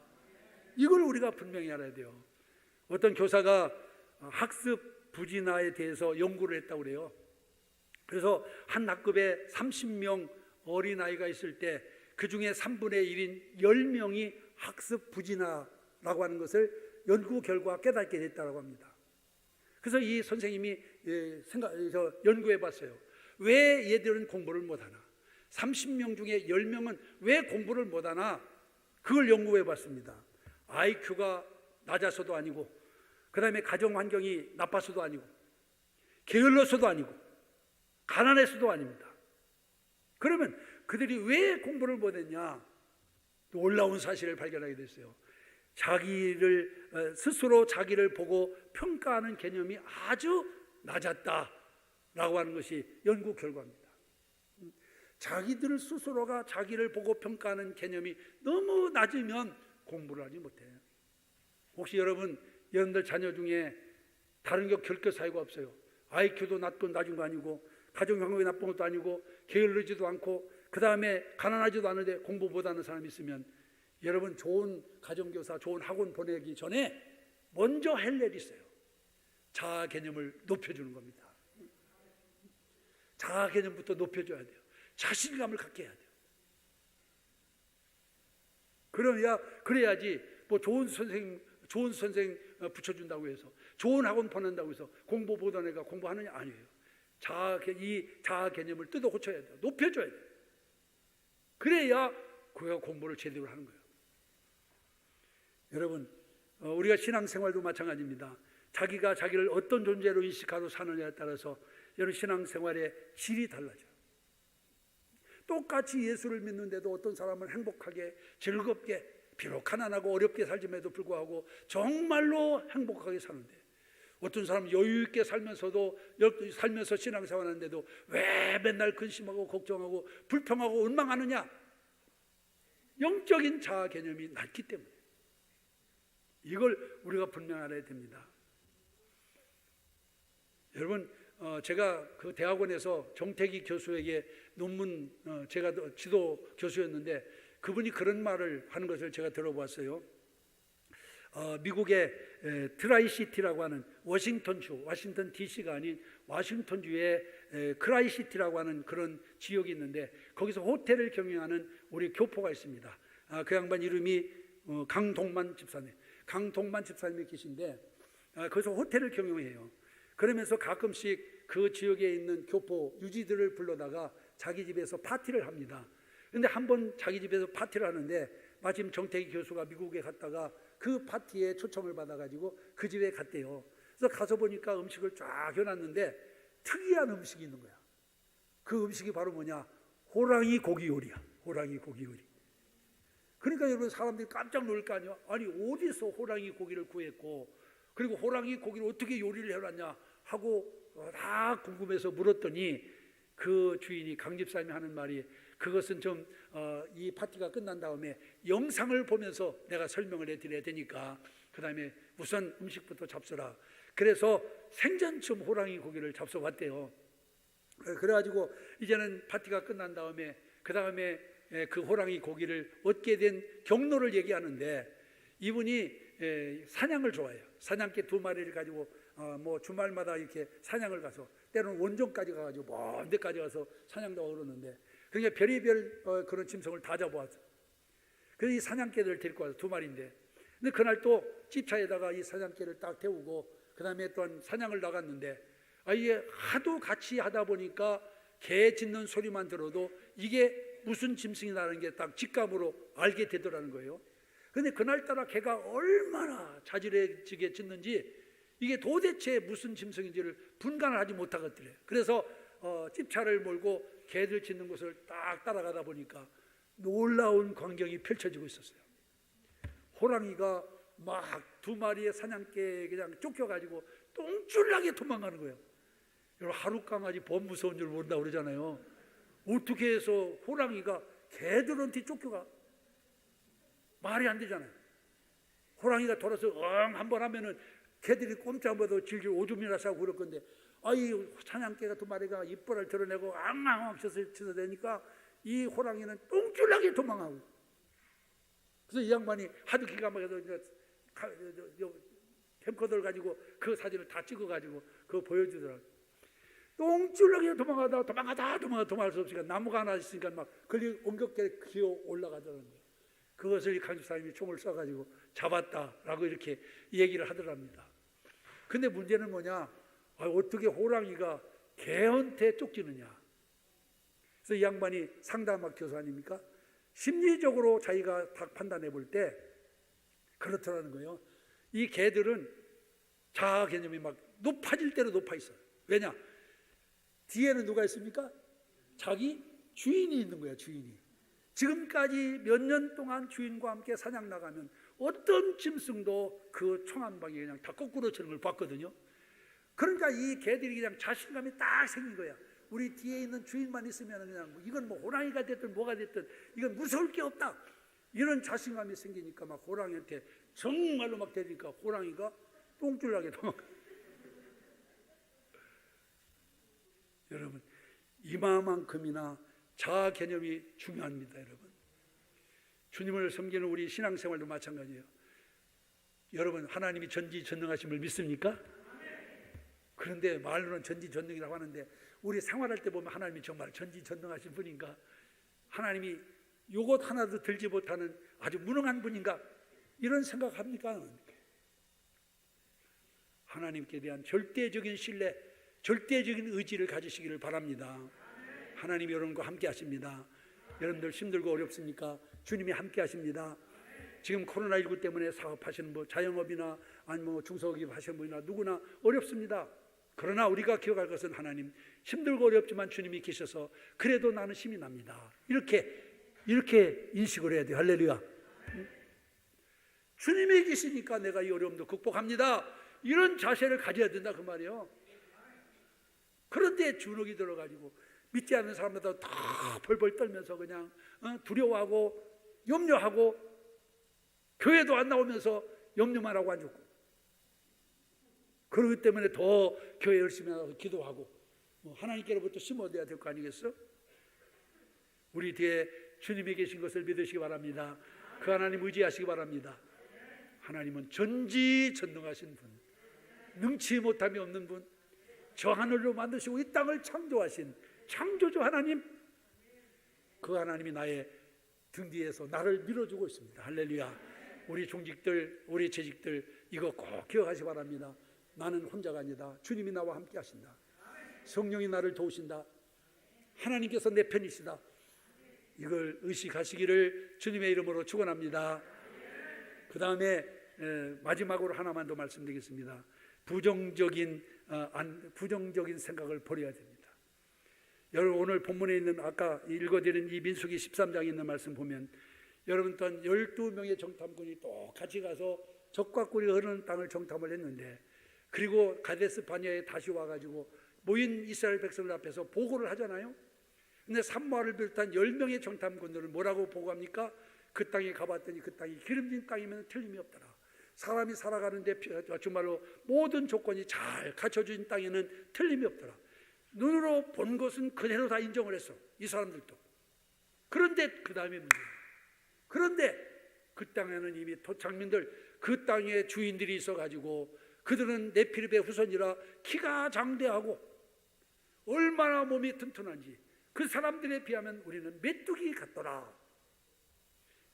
이걸 우리가 분명히 알아야 돼요. 어떤 교사가 학습 부진화에 대해서 연구를 했다고 그래요. 그래서 한 학급에 30명 어린아이가 있을 때 그 중에 3분의 1인 10명이 학습 부진화라고 하는 것을 연구 결과 깨닫게 됐다고 합니다. 그래서 이 선생님이 연구해 봤어요. 왜 얘들은 공부를 못하나? 30명 중에 10명은 왜 공부를 못하나? 그걸 연구해 봤습니다. IQ가 낮아서도 아니고, 그 다음에 가정 환경이 나빠서도 아니고, 게을러서도 아니고, 가난해서도 아닙니다. 그러면 그들이 왜 공부를 못했냐? 놀라운 사실을 발견하게 됐어요. 스스로 자기를 보고 평가하는 개념이 아주 낮았다라고 하는 것이 연구 결과입니다. 자기들 스스로가 자기를 보고 평가하는 개념이 너무 낮으면 공부를 하지 못해요. 혹시 여러분들 자녀 중에 다른 게 결격 사유가 없어요? IQ도 낮은 거 아니고, 가정 환경이 나쁜 것도 아니고, 게을르지도 않고, 그 다음에 가난하지도 않은데 공부 못하는 사람이 있으면 여러분, 좋은 가정교사, 좋은 학원 보내기 전에 먼저 할 일이 있어요. 자아 개념을 높여주는 겁니다. 자아 개념부터 높여줘야 돼요. 자신감을 갖게 해야 돼요. 그래야지 뭐 좋은 선생 붙여준다고 해서, 좋은 학원 보낸다고 해서 공부 못하는 애가 공부하느냐? 아니에요. 이 자아 개념을 뜯어 고쳐야 돼요. 높여줘야 돼요. 그래야 그가 공부를 제대로 하는 거예요. 여러분, 우리가 신앙생활도 마찬가지입니다. 자기가 자기를 어떤 존재로 인식하고 사느냐에 따라서 여러분 신앙생활의 질이 달라져요. 똑같이 예수를 믿는데도 어떤 사람은 행복하게 즐겁게, 비록 가난하고 어렵게 살짐에도 불구하고 정말로 행복하게 사는데, 어떤 사람은 여유 있게 살면서 신앙생활하는데도 왜 맨날 근심하고 걱정하고 불평하고 원망하느냐? 영적인 자아 개념이 낮기 때문에. 이걸 우리가 분명 알아야 됩니다. 여러분, 제가 그 대학원에서 정태기 교수에게 제가 지도 교수였는데 그분이 그런 말을 하는 것을 제가 들어봤어요. 미국의 트라이시티라고 하는 워싱턴 DC가 아닌 워싱턴주의 크라이시티라고 하는 그런 지역이 있는데, 거기서 호텔을 경영하는 우리 교포가 있습니다. 그 양반 이름이 강동만 집사님이 계신데, 거기서 호텔을 경영해요. 그러면서 가끔씩 그 지역에 있는 교포 유지들을 불러다가 자기 집에서 파티를 합니다. 그런데 한번 자기 집에서 파티를 하는데 마침 정태기 교수가 미국에 갔다가 그 파티에 초청을 받아가지고 그 집에 갔대요. 그래서 가서 보니까 음식을 쫙 해놨는데 특이한 음식이 있는 거야. 그 음식이 바로 뭐냐? 호랑이 고기 요리야. 호랑이 고기 요리. 그러니까 여러분, 사람들이 깜짝 놀랄 거 아니에요? 아니, 어디서 호랑이 고기를 구했고, 그리고 호랑이 고기를 어떻게 요리를 해놨냐 하고 다 궁금해서 물었더니 그 주인이, 강집사님이 하는 말이, 그것은 좀 이 파티가 끝난 다음에 영상을 보면서 내가 설명을 해드려야 되니까 그 다음에 우선 음식부터 잡숴라. 그래서 생전처럼 호랑이 고기를 잡숴봤대요. 그래가지고 이제는 파티가 끝난 다음에 그 다음에 그 호랑이 고기를 얻게 된 경로를 얘기하는데, 이분이 사냥을 좋아해요. 사냥개 2마리를 가지고 뭐 주말마다 이렇게 사냥을 가서, 때로는 원정까지 가가지고 먼 데까지 가서 사냥도 하고 그러는데, 그러니까 별의별 그런 짐승을 다 잡아왔어요. 그래서 이 사냥개들을 데리고 와서 2마리인데, 근데 그날 또 집차에다가 이 사냥개를 딱 태우고 그 다음에 또한 사냥을 나갔는데, 이게 하도 같이 하다 보니까 개 짖는 소리만 들어도 이게 무슨 짐승이라는 게 딱 직감으로 알게 되더라는 거예요. 그런데 그날따라 개가 얼마나 자지러지게 짖는지 이게 도대체 무슨 짐승인지를 분간을 하지 못하겠더래요. 그래서 집차를 몰고 개들 짖는 곳을 딱 따라가다 보니까 놀라운 광경이 펼쳐지고 있었어요. 호랑이가 막 2마리의 사냥개 그냥 쫓겨가지고 똥줄나게 도망가는 거예요. 여러분, 하룻강아지 범 무서운 줄 모른다고 그러잖아요. 어떻게 해서 호랑이가 개들한테 쫓겨가? 말이 안 되잖아요. 호랑이가 돌아서 엉 한번 하면은 개들이 꼼짝 못하고 질질 오줌이나 싸고 그럴 건데, 이 사냥개가 2마리가 이빨을 드러내고 앙앙 쳐서대니까 이 호랑이는 똥줄나게 도망가고. 그래서 이 양반이 하도 기가 막혀서 캠코더를 가지고 그 사진을 다 찍어가지고 그거 보여주더라고요. 똥줄나게 도망갈 수 없으니까 나무가 하나 있으니까 막 걸리 엉겹게 기어 올라가더라는 거예요. 그것을 이 강집사님이 총을 쏴가지고 잡았다라고 이렇게 얘기를 하더랍니다. 근데 문제는 뭐냐? 어떻게 호랑이가 개한테 쫓기느냐? 그래서 이 양반이 상담학 교수 아닙니까? 심리적으로 자기가 딱 판단해 볼 때 그렇더라는 거예요. 이 개들은 자아 개념이 막 높아질 대로 높아 있어요. 왜냐? 뒤에는 누가 있습니까? 자기 주인이 있는 거예요. 주인이. 지금까지 몇 년 동안 주인과 함께 사냥 나가면 어떤 짐승도 그 총 한 방에 그냥 다 거꾸로 치는 걸 봤거든요. 그러니까 이 개들이 그냥 자신감이 딱 생긴 거야. 우리 뒤에 있는 주인만 있으면 그냥 이건 뭐 호랑이가 됐든 뭐가 됐든 이건 무서울 게 없다. 이런 자신감이 생기니까 막 호랑이한테 정말로 막 대니까 호랑이가 똥줄나게 도망가. 여러분, 이마만큼이나 자아 개념이 중요합니다. 여러분, 주님을 섬기는 우리 신앙생활도 마찬가지예요. 여러분, 하나님이 전지전능하심을 믿습니까? 그런데 말로는 전지전능이라고 하는데 우리 생활할 때 보면 하나님이 정말 전지전능하신 분인가? 하나님이 요것 하나도 들지 못하는 아주 무능한 분인가? 이런 생각합니까? 하나님께 대한 절대적인 신뢰, 절대적인 의지를 가지시기를 바랍니다. 하나님이 여러분과 함께 하십니다. 여러분들 힘들고 어렵습니까? 주님이 함께 하십니다. 지금 코로나19 때문에 사업하시는 분, 자영업이나 아니면 중소기업 하시는 분이나 누구나 어렵습니다. 그러나 우리가 기억할 것은 하나님, 힘들고 어렵지만 주님이 계셔서 그래도 나는 힘이 납니다. 이렇게 인식을 해야 돼요. 할렐루야. 주님이 계시니까 내가 이 어려움도 극복합니다. 이런 자세를 가져야 된다 그 말이에요. 그런데 주눅이 들어가지고 믿지 않는 사람마다 다 벌벌 떨면서 그냥 두려워하고 염려하고 교회도 안 나오면서 염려만 하고 앉았고, 그러기 때문에 더 교회 열심히 나가서 기도하고 하나님께로부터 힘 얻어야 될 거 아니겠어? 우리 뒤에 주님이 계신 것을 믿으시기 바랍니다. 그 하나님 의지하시기 바랍니다. 하나님은 전지전능하신 분, 능치 못함이 없는 분, 저 하늘로 만드시고 이 땅을 창조하신 창조주 하나님, 그 하나님이 나의 등 뒤에서 나를 밀어주고 있습니다. 할렐루야. 우리 종직들, 우리 재직들 이거 꼭 기억하시기 바랍니다. 나는 혼자가 아니다. 주님이 나와 함께 하신다. 성령이 나를 도우신다. 하나님께서 내 편이시다. 이걸 의식하시기를 주님의 이름으로 축원합니다. 그 다음에 마지막으로 하나만 더 말씀드리겠습니다. 부정적인 생각을 버려야 됩니다. 여러분, 오늘 본문에 있는 아까 읽어드린 이 민수기 13장에 있는 말씀 보면 여러분 또한 12명의 정탐꾼이 똑같이 가서 적과 꿀이 흐르는 땅을 정탐을 했는데, 그리고 가데스 바네아에 다시 와가지고 모인 이스라엘 백성들 앞에서 보고를 하잖아요. 근데 산모아를 비롯한 10명의 정탐꾼들은 뭐라고 보고합니까? 그 땅에 가봤더니 그 땅이 기름진 땅이면 틀림이 없더라. 사람이 살아가는데 정말로 모든 조건이 잘 갖춰진 땅에는 틀림이 없더라. 눈으로 본 것은 그대로 다 인정을 했어, 이 사람들도. 그런데 그 다음에 문제예요. 그런데 그 땅에는 이미 토착민들, 그 땅에 주인들이 있어가지고 그들은 네피립의 후손이라 키가 장대하고 얼마나 몸이 튼튼한지 그 사람들에 비하면 우리는 메뚜기 같더라.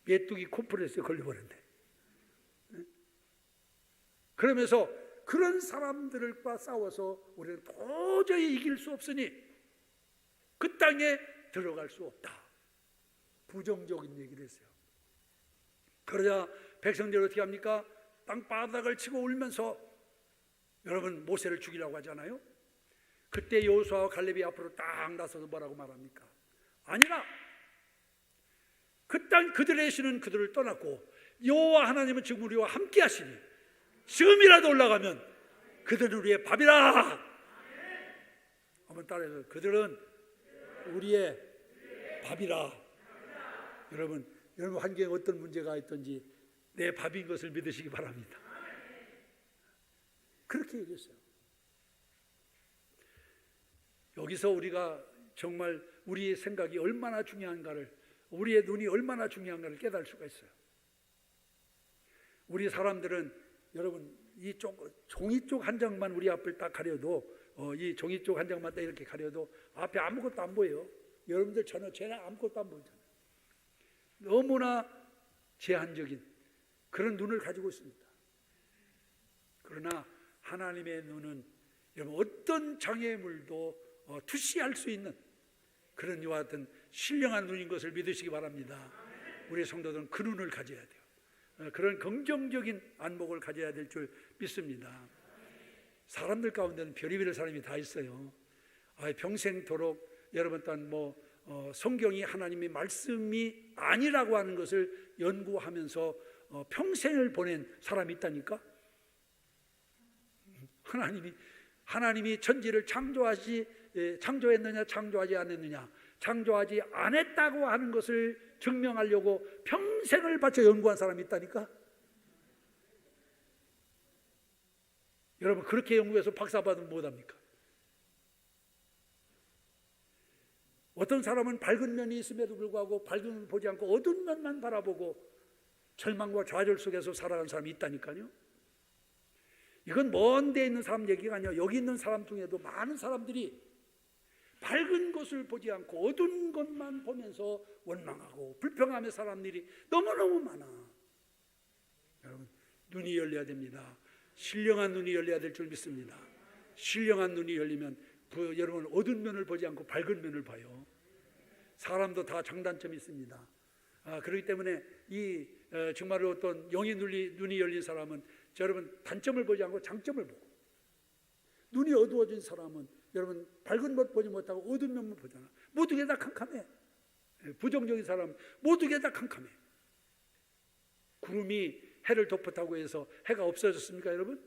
메뚜기 콤프레스에 걸려버렸는데. 그러면서 그런 사람들과 싸워서 우리는 도저히 이길 수 없으니 그 땅에 들어갈 수 없다. 부정적인 얘기를 했어요. 그러자 백성들이 어떻게 합니까? 땅바닥을 치고 울면서, 여러분 모세를 죽이려고 하잖아요. 그때 여호수아와 갈렙이 앞으로 딱 나서서 뭐라고 말합니까? 아니라 그 땅 그들의 신은 그들을 떠났고 여호와 하나님은 지금 우리와 함께 하시니 지금이라도 올라가면 그들은 우리의 밥이라. 한번 따라해서, 그들은 우리의 밥이라. 여러분 환경에 어떤 문제가 있든지 내 밥인 것을 믿으시기 바랍니다. 그렇게 얘기했어요. 여기서 우리가 정말 우리의 생각이 얼마나 중요한가를, 우리의 눈이 얼마나 중요한가를 깨달을 수가 있어요. 우리 사람들은, 여러분 이 종이 쪽 한 장만 우리 앞을 딱 가려도, 이 종이 쪽 한 장만 딱 이렇게 가려도 앞에 아무것도 안 보여요. 여러분들 전혀 아무것도 안 보이잖아요. 너무나 제한적인 그런 눈을 가지고 있습니다. 그러나 하나님의 눈은 여러분 어떤 장애물도 투시할 수 있는 그런 이와 같은 신령한 눈인 것을 믿으시기 바랍니다. 우리 성도들은 그 눈을 가져야 돼요. 그런 긍정적인 안목을 가져야 될 줄 믿습니다. 사람들 가운데는 별의별 사람이 다 있어요. 평생토록 여러분 또한 성경이 하나님의 말씀이 아니라고 하는 것을 연구하면서 평생을 보낸 사람이 있다니까. 하나님이 천지를 창조했느냐 창조하지 않았느냐, 창조하지 않았다고 하는 것을 증명하려고 평생을 바쳐 연구한 사람이 있다니까. 여러분 그렇게 연구해서 박사 받으면 뭐합니까? 어떤 사람은 밝은 면이 있음에도 불구하고 밝은 면을 보지 않고 어두운 면만 바라보고 절망과 좌절 속에서 살아가는 사람이 있다니까요. 이건 먼 데 있는 사람 얘기가 아니에요. 여기 있는 사람 중에도 많은 사람들이 밝은 것을 보지 않고 어두운 것만 보면서 원망하고 불평하며 사람들이 너무너무 많아. 여러분 눈이 열려야 됩니다. 신령한 눈이 열려야 될 줄 믿습니다. 신령한 눈이 열리면 여러분 어두운 면을 보지 않고 밝은 면을 봐요. 사람도 다 장단점이 있습니다. 그렇기 때문에 정말로 어떤 영이 눈이 열린 사람은 여러분 단점을 보지 않고 장점을 보고, 눈이 어두워진 사람은 여러분 밝은 것 보지 못하고 어두운 면만 보잖아. 모두 게 다 캄캄해. 부정적인 사람은 모두 게 다 캄캄해. 구름이 해를 덮었다고 해서 해가 없어졌습니까 여러분?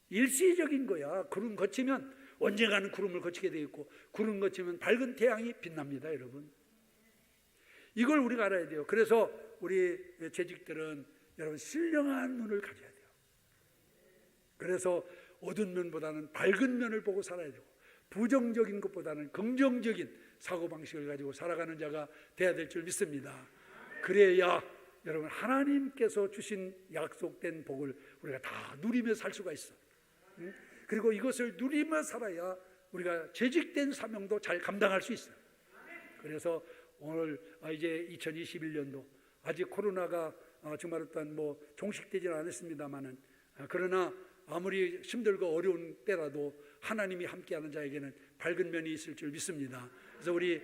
일시적인 거야. 구름 거치면 언젠가는 구름을 거치게 되어 있고, 구름 거치면 밝은 태양이 빛납니다 여러분. 이걸 우리가 알아야 돼요. 그래서 우리 재직들은 여러분 신령한 눈을 가져야 돼요. 그래서 어두운 면보다는 밝은 면을 보고 살아야 되고, 부정적인 것보다는 긍정적인 사고방식을 가지고 살아가는 자가 돼야 될 줄 믿습니다. 그래야 여러분 하나님께서 주신 약속된 복을 우리가 다 누리며 살 수가 있어. 그리고 이것을 누리며 살아야 우리가 재직된 사명도 잘 감당할 수 있어요. 그래서 오늘 이제 2021년도 아직 코로나가 정말 어떤 종식되지는 않았습니다만은, 그러나 아무리 힘들고 어려운 때라도 하나님이 함께하는 자에게는 밝은 면이 있을 줄 믿습니다. 그래서 우리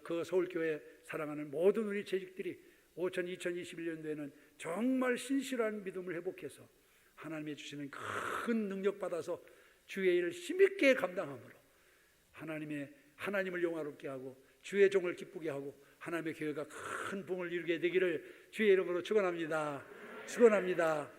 그 서울교회 사랑하는 모든 우리 재직들이 2021년도에는 정말 신실한 믿음을 회복해서 하나님이 주시는 큰 능력 받아서 주의 일을 힘있게 감당함으로 하나님을 영화롭게 하고 주의 종을 기쁘게 하고 하나님의 교회가 큰 부흥을 이루게 되기를 주의 이름으로 축원합니다. 축원합니다.